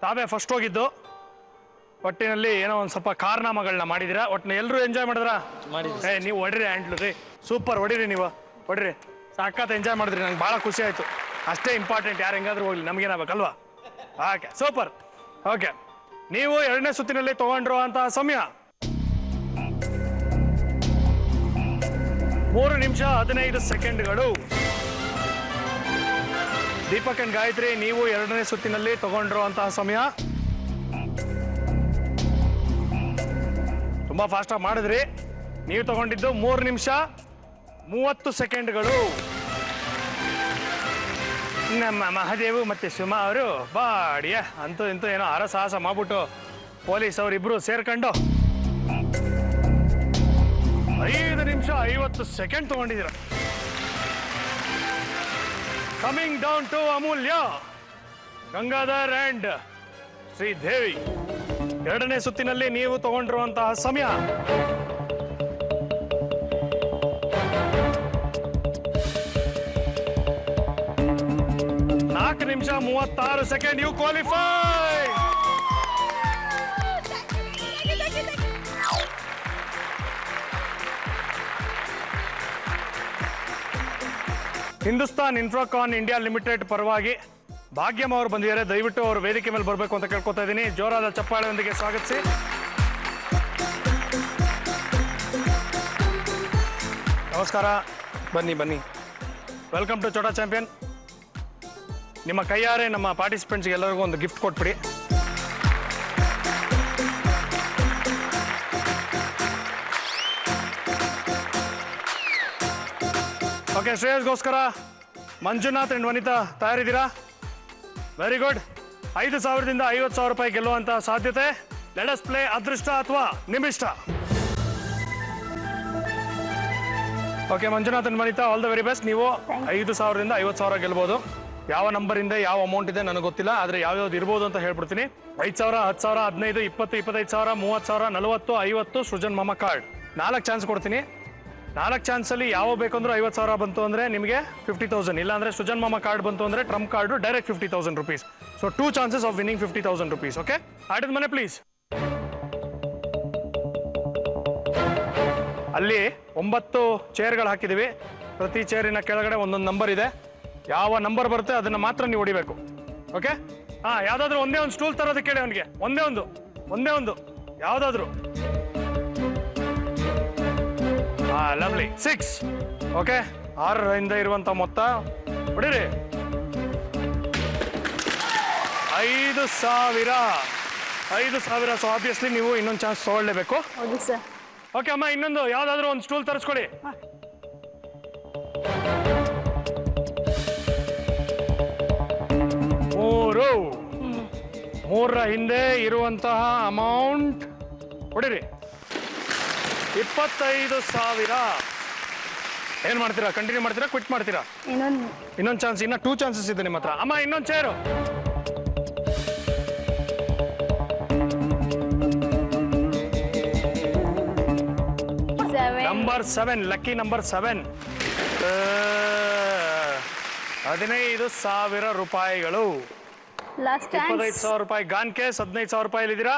ತಾವೇ ಫಸ್ಟ್ ಹೋಗಿದ್ದು ಒಟ್ಟಿನಲ್ಲಿ ಏನೋ ಒಂದು ಸ್ವಲ್ಪ ಕಾರ್ನಾಮಗಳನ್ನ ಮಾಡಿದಿರಾ ಒಟ್ಟಿನ ಎಲ್ಲರೂ ಎಂಜಾಯ್ ಮಾಡಿದ್ರಾ ನೀವು ಹೊಡ್ರಿ ಹ್ಯಾಂಡ್ಲು ರೀ ಸೂಪರ್ ಹೊಡಿರಿ ನೀವು ಹೊಡ್ರಿ ಸಾಕತ್ ಎಂಜಾಯ್ ಮಾಡಿದ್ರಿ ನಂಗೆ ಭಾಳ ಖುಷಿ ಆಯ್ತು ಅಷ್ಟೇ ಇಂಪಾರ್ಟೆಂಟ್ ಯಾರು ಹೆಂಗಾದ್ರೂ ಹೋಗ್ಲಿ ನಮ್ಗೇನಾಗಬೇಕಲ್ವಾ ಓಕೆ ಸೂಪರ್ ಓಕೆ ನೀವು ಎರಡನೇ ಸುತ್ತಿನಲ್ಲಿ ತಗೊಂಡಿರುವಂತಹ ಸಮಯ 3 ನಿಮಿಷ 15 ಸೆಕೆಂಡ್ಗಳು. ದೀಪಕ್ ಅಂಡ್ ಗಾಯತ್ರಿ ನೀವು ಎರಡನೇ ಸುತ್ತಿನಲ್ಲಿ ತಗೊಂಡಿರುವಂತಹ ಸಮಯ ತುಂಬಾ ಫಾಸ್ಟ್ ಆಗಿ ಮಾಡಿದ್ರಿ. ನೀವು ತಗೊಂಡಿದ್ದು 3 ನಿಮಿಷ 30 ಸೆಕೆಂಡ್ಗಳು. ನಮ್ಮ ಮಹಾದೇವು ಮತ್ತೆ ಸುಮಾ ಅವರು ಬಾಡಿಯ ಅಂತೂ ಇಂತೂ ಏನೋ ಹರಸಾಹಸ ಮಾಡ್ಬಿಟ್ಟು ಪೊಲೀಸ್ ಅವರಿಬ್ರು ಸೇರ್ಕೊಂಡು 5 ನಿಮಿಷ 50 ಸೆಕೆಂಡ್ ತಗೊಂಡಿದ್ದೀರ. Coming down to Amulya, Gangadhar and Sridevi. ಎರಡನೇ ಸುತ್ತಿನಲ್ಲಿ ನೀವು ತಗೊಂಡಿರುವಂತಹ ಸಮಯ 4 ನಿಮಿಷ 36 second. You qualify. Hindustan Infracon India limited ಪರವಾಗಿ ಭಾಗ್ಯಮ್ಮ ಅವರು ಬಂದಿದ್ದಾರೆ. ದಯವಿಟ್ಟು ಅವರು ವೇದಿಕೆ ಮೇಲೆ ಬರಬೇಕು ಅಂತ ಕೇಳ್ಕೊತಾ ಇದ್ದೀನಿ. ಜೋರಾದ ಚಪ್ಪಾಳೆಯೊಂದಿಗೆ ಸ್ವಾಗತಿಸಿ. ನಮಸ್ಕಾರ, ಬನ್ನಿ ಬನ್ನಿ. Welcome to Chota champion. ನಿಮ್ಮ ಕೈಯಾರೆ ನಮ್ಮ ಪಾರ್ಟಿಸಿಪೆಂಟ್ಸ್ಗೆ ಎಲ್ಲರಿಗೂ ಒಂದು ಗಿಫ್ಟ್ ಕೊಟ್ಬಿಡಿ. ಓಕೆ, ಶ್ರೇಯಸ್ಗೋಸ್ಕರ ಮಂಜುನಾಥ್ ಅಂಡ್ ವನಿತಾ ತಯಾರಿದ್ದೀರಾ? Very good. 5,000ದಿಂದ 50,000 ರೂಪಾಯಿ ಗೆಲ್ಲುವಂತ ಸಾಧ್ಯತೆ. ಲೆಟ್ ಅಸ್ ಪ್ಲೇ ಅದೃಷ್ಟ ಅಥವಾ ನಿಮಿಷ್ಟ. Okay, Manjunath and Vanita, all the very best. ನೀವು 5,000ದಿಂದ 50,000 ಗೆಲ್ಬಹುದು. ಯಾವ ನಂಬರಿಂದ ಯಾವ ಅಮೌಂಟ್ ಇದೆ ನನಗೆ ಗೊತ್ತಿಲ್ಲ, ಆದರೆ ಯಾವ್ಯಾವ್ದು ಇರ್ಬೋದು ಅಂತ ಹೇಳ್ಬಿಡ್ತೀನಿ. 5,000, 10,000, 15, 20, 25,000, 30,000, 40, 50 ಸೃಜನ್ ಮಾಮ ಕಾರ್ಡ್. 4 ಚಾನ್ಸ್ ಕೊಡ್ತೀನಿ. 4 ಚಾನ್ಸಲ್ಲಿ ಯಾವ ಬೇಕಂದ್ರೂ 50,000 ಬಂತು ಅಂದರೆ ನಿಮಗೆ 50,000. ಇಲ್ಲಾಂದ್ರೆ ಸೃಜನ್ ಮಾಮ ಕಾರ್ಡ್ ಬಂತು ಅಂದರೆ Trump card direct 50,000 rupees. So 2 chances of winning 50,000 rupees. Okay, ಆಟದ ಮನೆ ಪ್ಲೀಸ್. ಅಲ್ಲಿ 9 ಚೇರ್ಗಳು ಹಾಕಿದ್ದೀವಿ. ಪ್ರತಿ ಚೇರಿನ ಕೆಳಗಡೆ ಒಂದೊಂದು ನಂಬರ್ ಇದೆ. ಯಾವ ನಂಬರ್ ಬರುತ್ತೆ ಅದನ್ನ ಮಾತ್ರ ನೀವು ಹೊಡಿಬೇಕು. ಓಕೆ, ಯಾವ್ದಾದ್ರು ಒಂದೇ ಒಂದು ಸ್ಟೂಲ್ ತರೋದಕ್ಕೆ ಕೇಳಿ ಅವನಿಗೆ. ಒಂದೇ ಒಂದು ಯಾವ್ದಾದ್ರು. ಲವ್ಲಿ. 6. ಓಕೆ, 6ರಿಂದ ಇರುವಂತ ಮೊತ್ತ ಹೊಡಿರಿ. 5,000. ಸೊ ಆಬ್ವಿಯಸ್ಲಿ ನೀವು ಇನ್ನೊಂದು ಚಾನ್ಸ್ ತಗೊಳ್ಳೇಬೇಕು. ಹೌದು ಸರ್. ಓಕೆ ಅಮ್ಮ, ಇನ್ನೊಂದು ಯಾವ್ದಾದ್ರು ಒಂದು ಸ್ಟೂಲ್ ತರಿಸ್ಕೊಡಿ. 3ರ ಹಿಂದೆ ಇರುವಂತಹ ಅಮೌಂಟ್ ಹೊಡಿರಿ. 25,000. ಏನ್ ಮಾಡ್ತೀರಾ? ಕಂಟಿನ್ಯೂ ಮಾಡ್ತೀರಾ, ಕ್ವಿಟ್ ಮಾಡ್ತೀರಾ? ಇನ್ನೊಂದು ಚಾನ್ಸ್. ಇನ್ನ 2 ಚಾನ್ಸಸ್ ಇದೆ ನಿಮ್ಮ ಹತ್ರ. ಅಮ್ಮ, ಇನ್ನೊಂದು ಚೇರು. Number 7, lucky number 7. 15,000 ರೂಪಾಯಿಗಳು. 25,000 ರೂಪಾಯಿ ಗಾನ್ ಕೇಸ್. 15,000 ರೂಪಾಯಿ ಇದ್ದೀರಾ.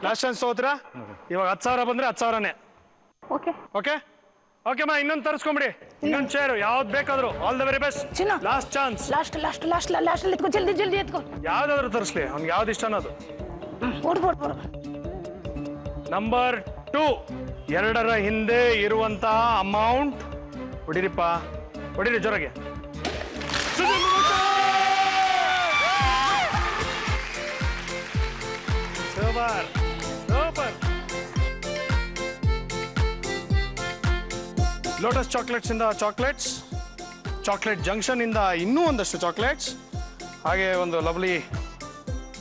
ಲಾಸ್ಟ್ ಚಾನ್ಸ್ ತಗೋತೀರಾ? ಇವಾಗ 10,000 ಬಂದ್ರೆ 10,000ನೇ. ಓಕೆ ಅಮ್ಮ, ಇನ್ನೊಂದು ತರಿಸ್ಕೊಂಬಿಡಿ. ಇನ್ನೊಂದು ಚೇರು ಯಾವ್ದು ಬೇಕಾದ್ರು. All the very best. Last chance. ಜಲ್ದಿ ಎತ್ಕೋ. ಯಾವ್ದಾದ್ರು ತರಿಸ್ಲಿ, ಅವ್ನಿಗೆ ಯಾವ್ದು ಇಷ್ಟ ಅನ್ನೋದು. ನಂಬರ್ 2, 2ರ ಹಿಂದೆ ಇರುವಂತಹ ಅಮೌಂಟ್ ಹೊಡಿರಿಪ್ಪ, ಹೊಡಿರಿ ಜೋರಾಗೆ. ಸೂಪರ್. ಲೋಟಸ್ ಚಾಕ್ಲೇಟ್ಸ್ ಇಂದ ಚಾಕ್ಲೇಟ್ಸ್, ಚಾಕ್ಲೇಟ್ ಜಂಕ್ಷನ್ ಇಂದ ಇನ್ನೂ ಒಂದಷ್ಟು ಚಾಕ್ಲೇಟ್ಸ್, ಹಾಗೆ ಒಂದು ಲವ್ಲಿ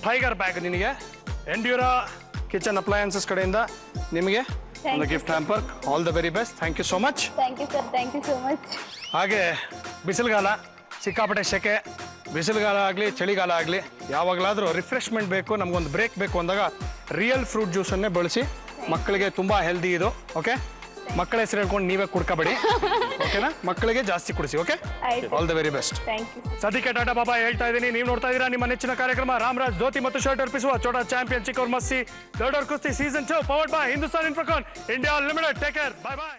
ಟೈಗರ್ ಬ್ಯಾಗ್ ನಿನಗೆ. ಎಂಡ್ಯೂರಾ ಕಿಚನ್ ಅಪ್ಲಯನ್ಸಸ್ ಕಡೆಯಿಂದ ನಿಮಗೆ ಒಂದು gift hamper. All the very best. Thank you so much. Thank you sir, thank you so much. ಹಾಗೆ ಬಿಸಿಲುಗಾಲ, ಸಿಕ್ಕಾಪಟ್ಟೆ ಸೆಕೆ. ಬಿಸಿಲುಗಾಲ ಆಗಲಿ ಚಳಿಗಾಲ ಆಗಲಿ, ಯಾವಾಗಲಾದರೂ ರಿಫ್ರೆಶ್ಮೆಂಟ್ ಬೇಕು, ನಮಗೊಂದು ಬ್ರೇಕ್ ಬೇಕು ಅಂದಾಗ ರಿಯಲ್ ಫ್ರೂಟ್ ಜ್ಯೂಸನ್ನೇ ಬಳಸಿ. ಮಕ್ಕಳಿಗೆ ತುಂಬ ಹೆಲ್ದಿ ಇದು. ಓಕೆ, ಮಕ್ಕಳ ಹೆಸರು ಹೇಳ್ಕೊಂಡು ನೀವೇ ಕುಡ್ಕೋಬೇಡಿ. ಓಕೆನಾ? ಮಕ್ಕಳಿಗೆ ಜಾಸ್ತಿ ಕುಡಿಸಿ. Okay, all the very best. ಸದ್ಯಕ್ಕೆ ಟಾಟಾ ಬಾಬಾ ಹೇಳ್ತಾ ಇದ್ದೀನಿ. ನೀವು ನೋಡ್ತಾ ಇದ್ದೀರಾ ನಿಮ್ಮ ನೆಚ್ಚಿನ ಕಾರ್ಯಕ್ರಮ ರಾಮರಾಜ್ ಧೋತಿ ಮತ್ತು ಶರ್ಟ್ ಅರ್ಪಿಸುವ ಚೋಟಾ ಚಾಂಪಿಯನ್ ಚಿಕ್ಕವ್ರ ಮಸ್ತಿ ದೊಡ್ಡವ್ರ ಕುಸ್ತಿ season 2 powered by Hindustan Infracon India limited. Take care, bye by.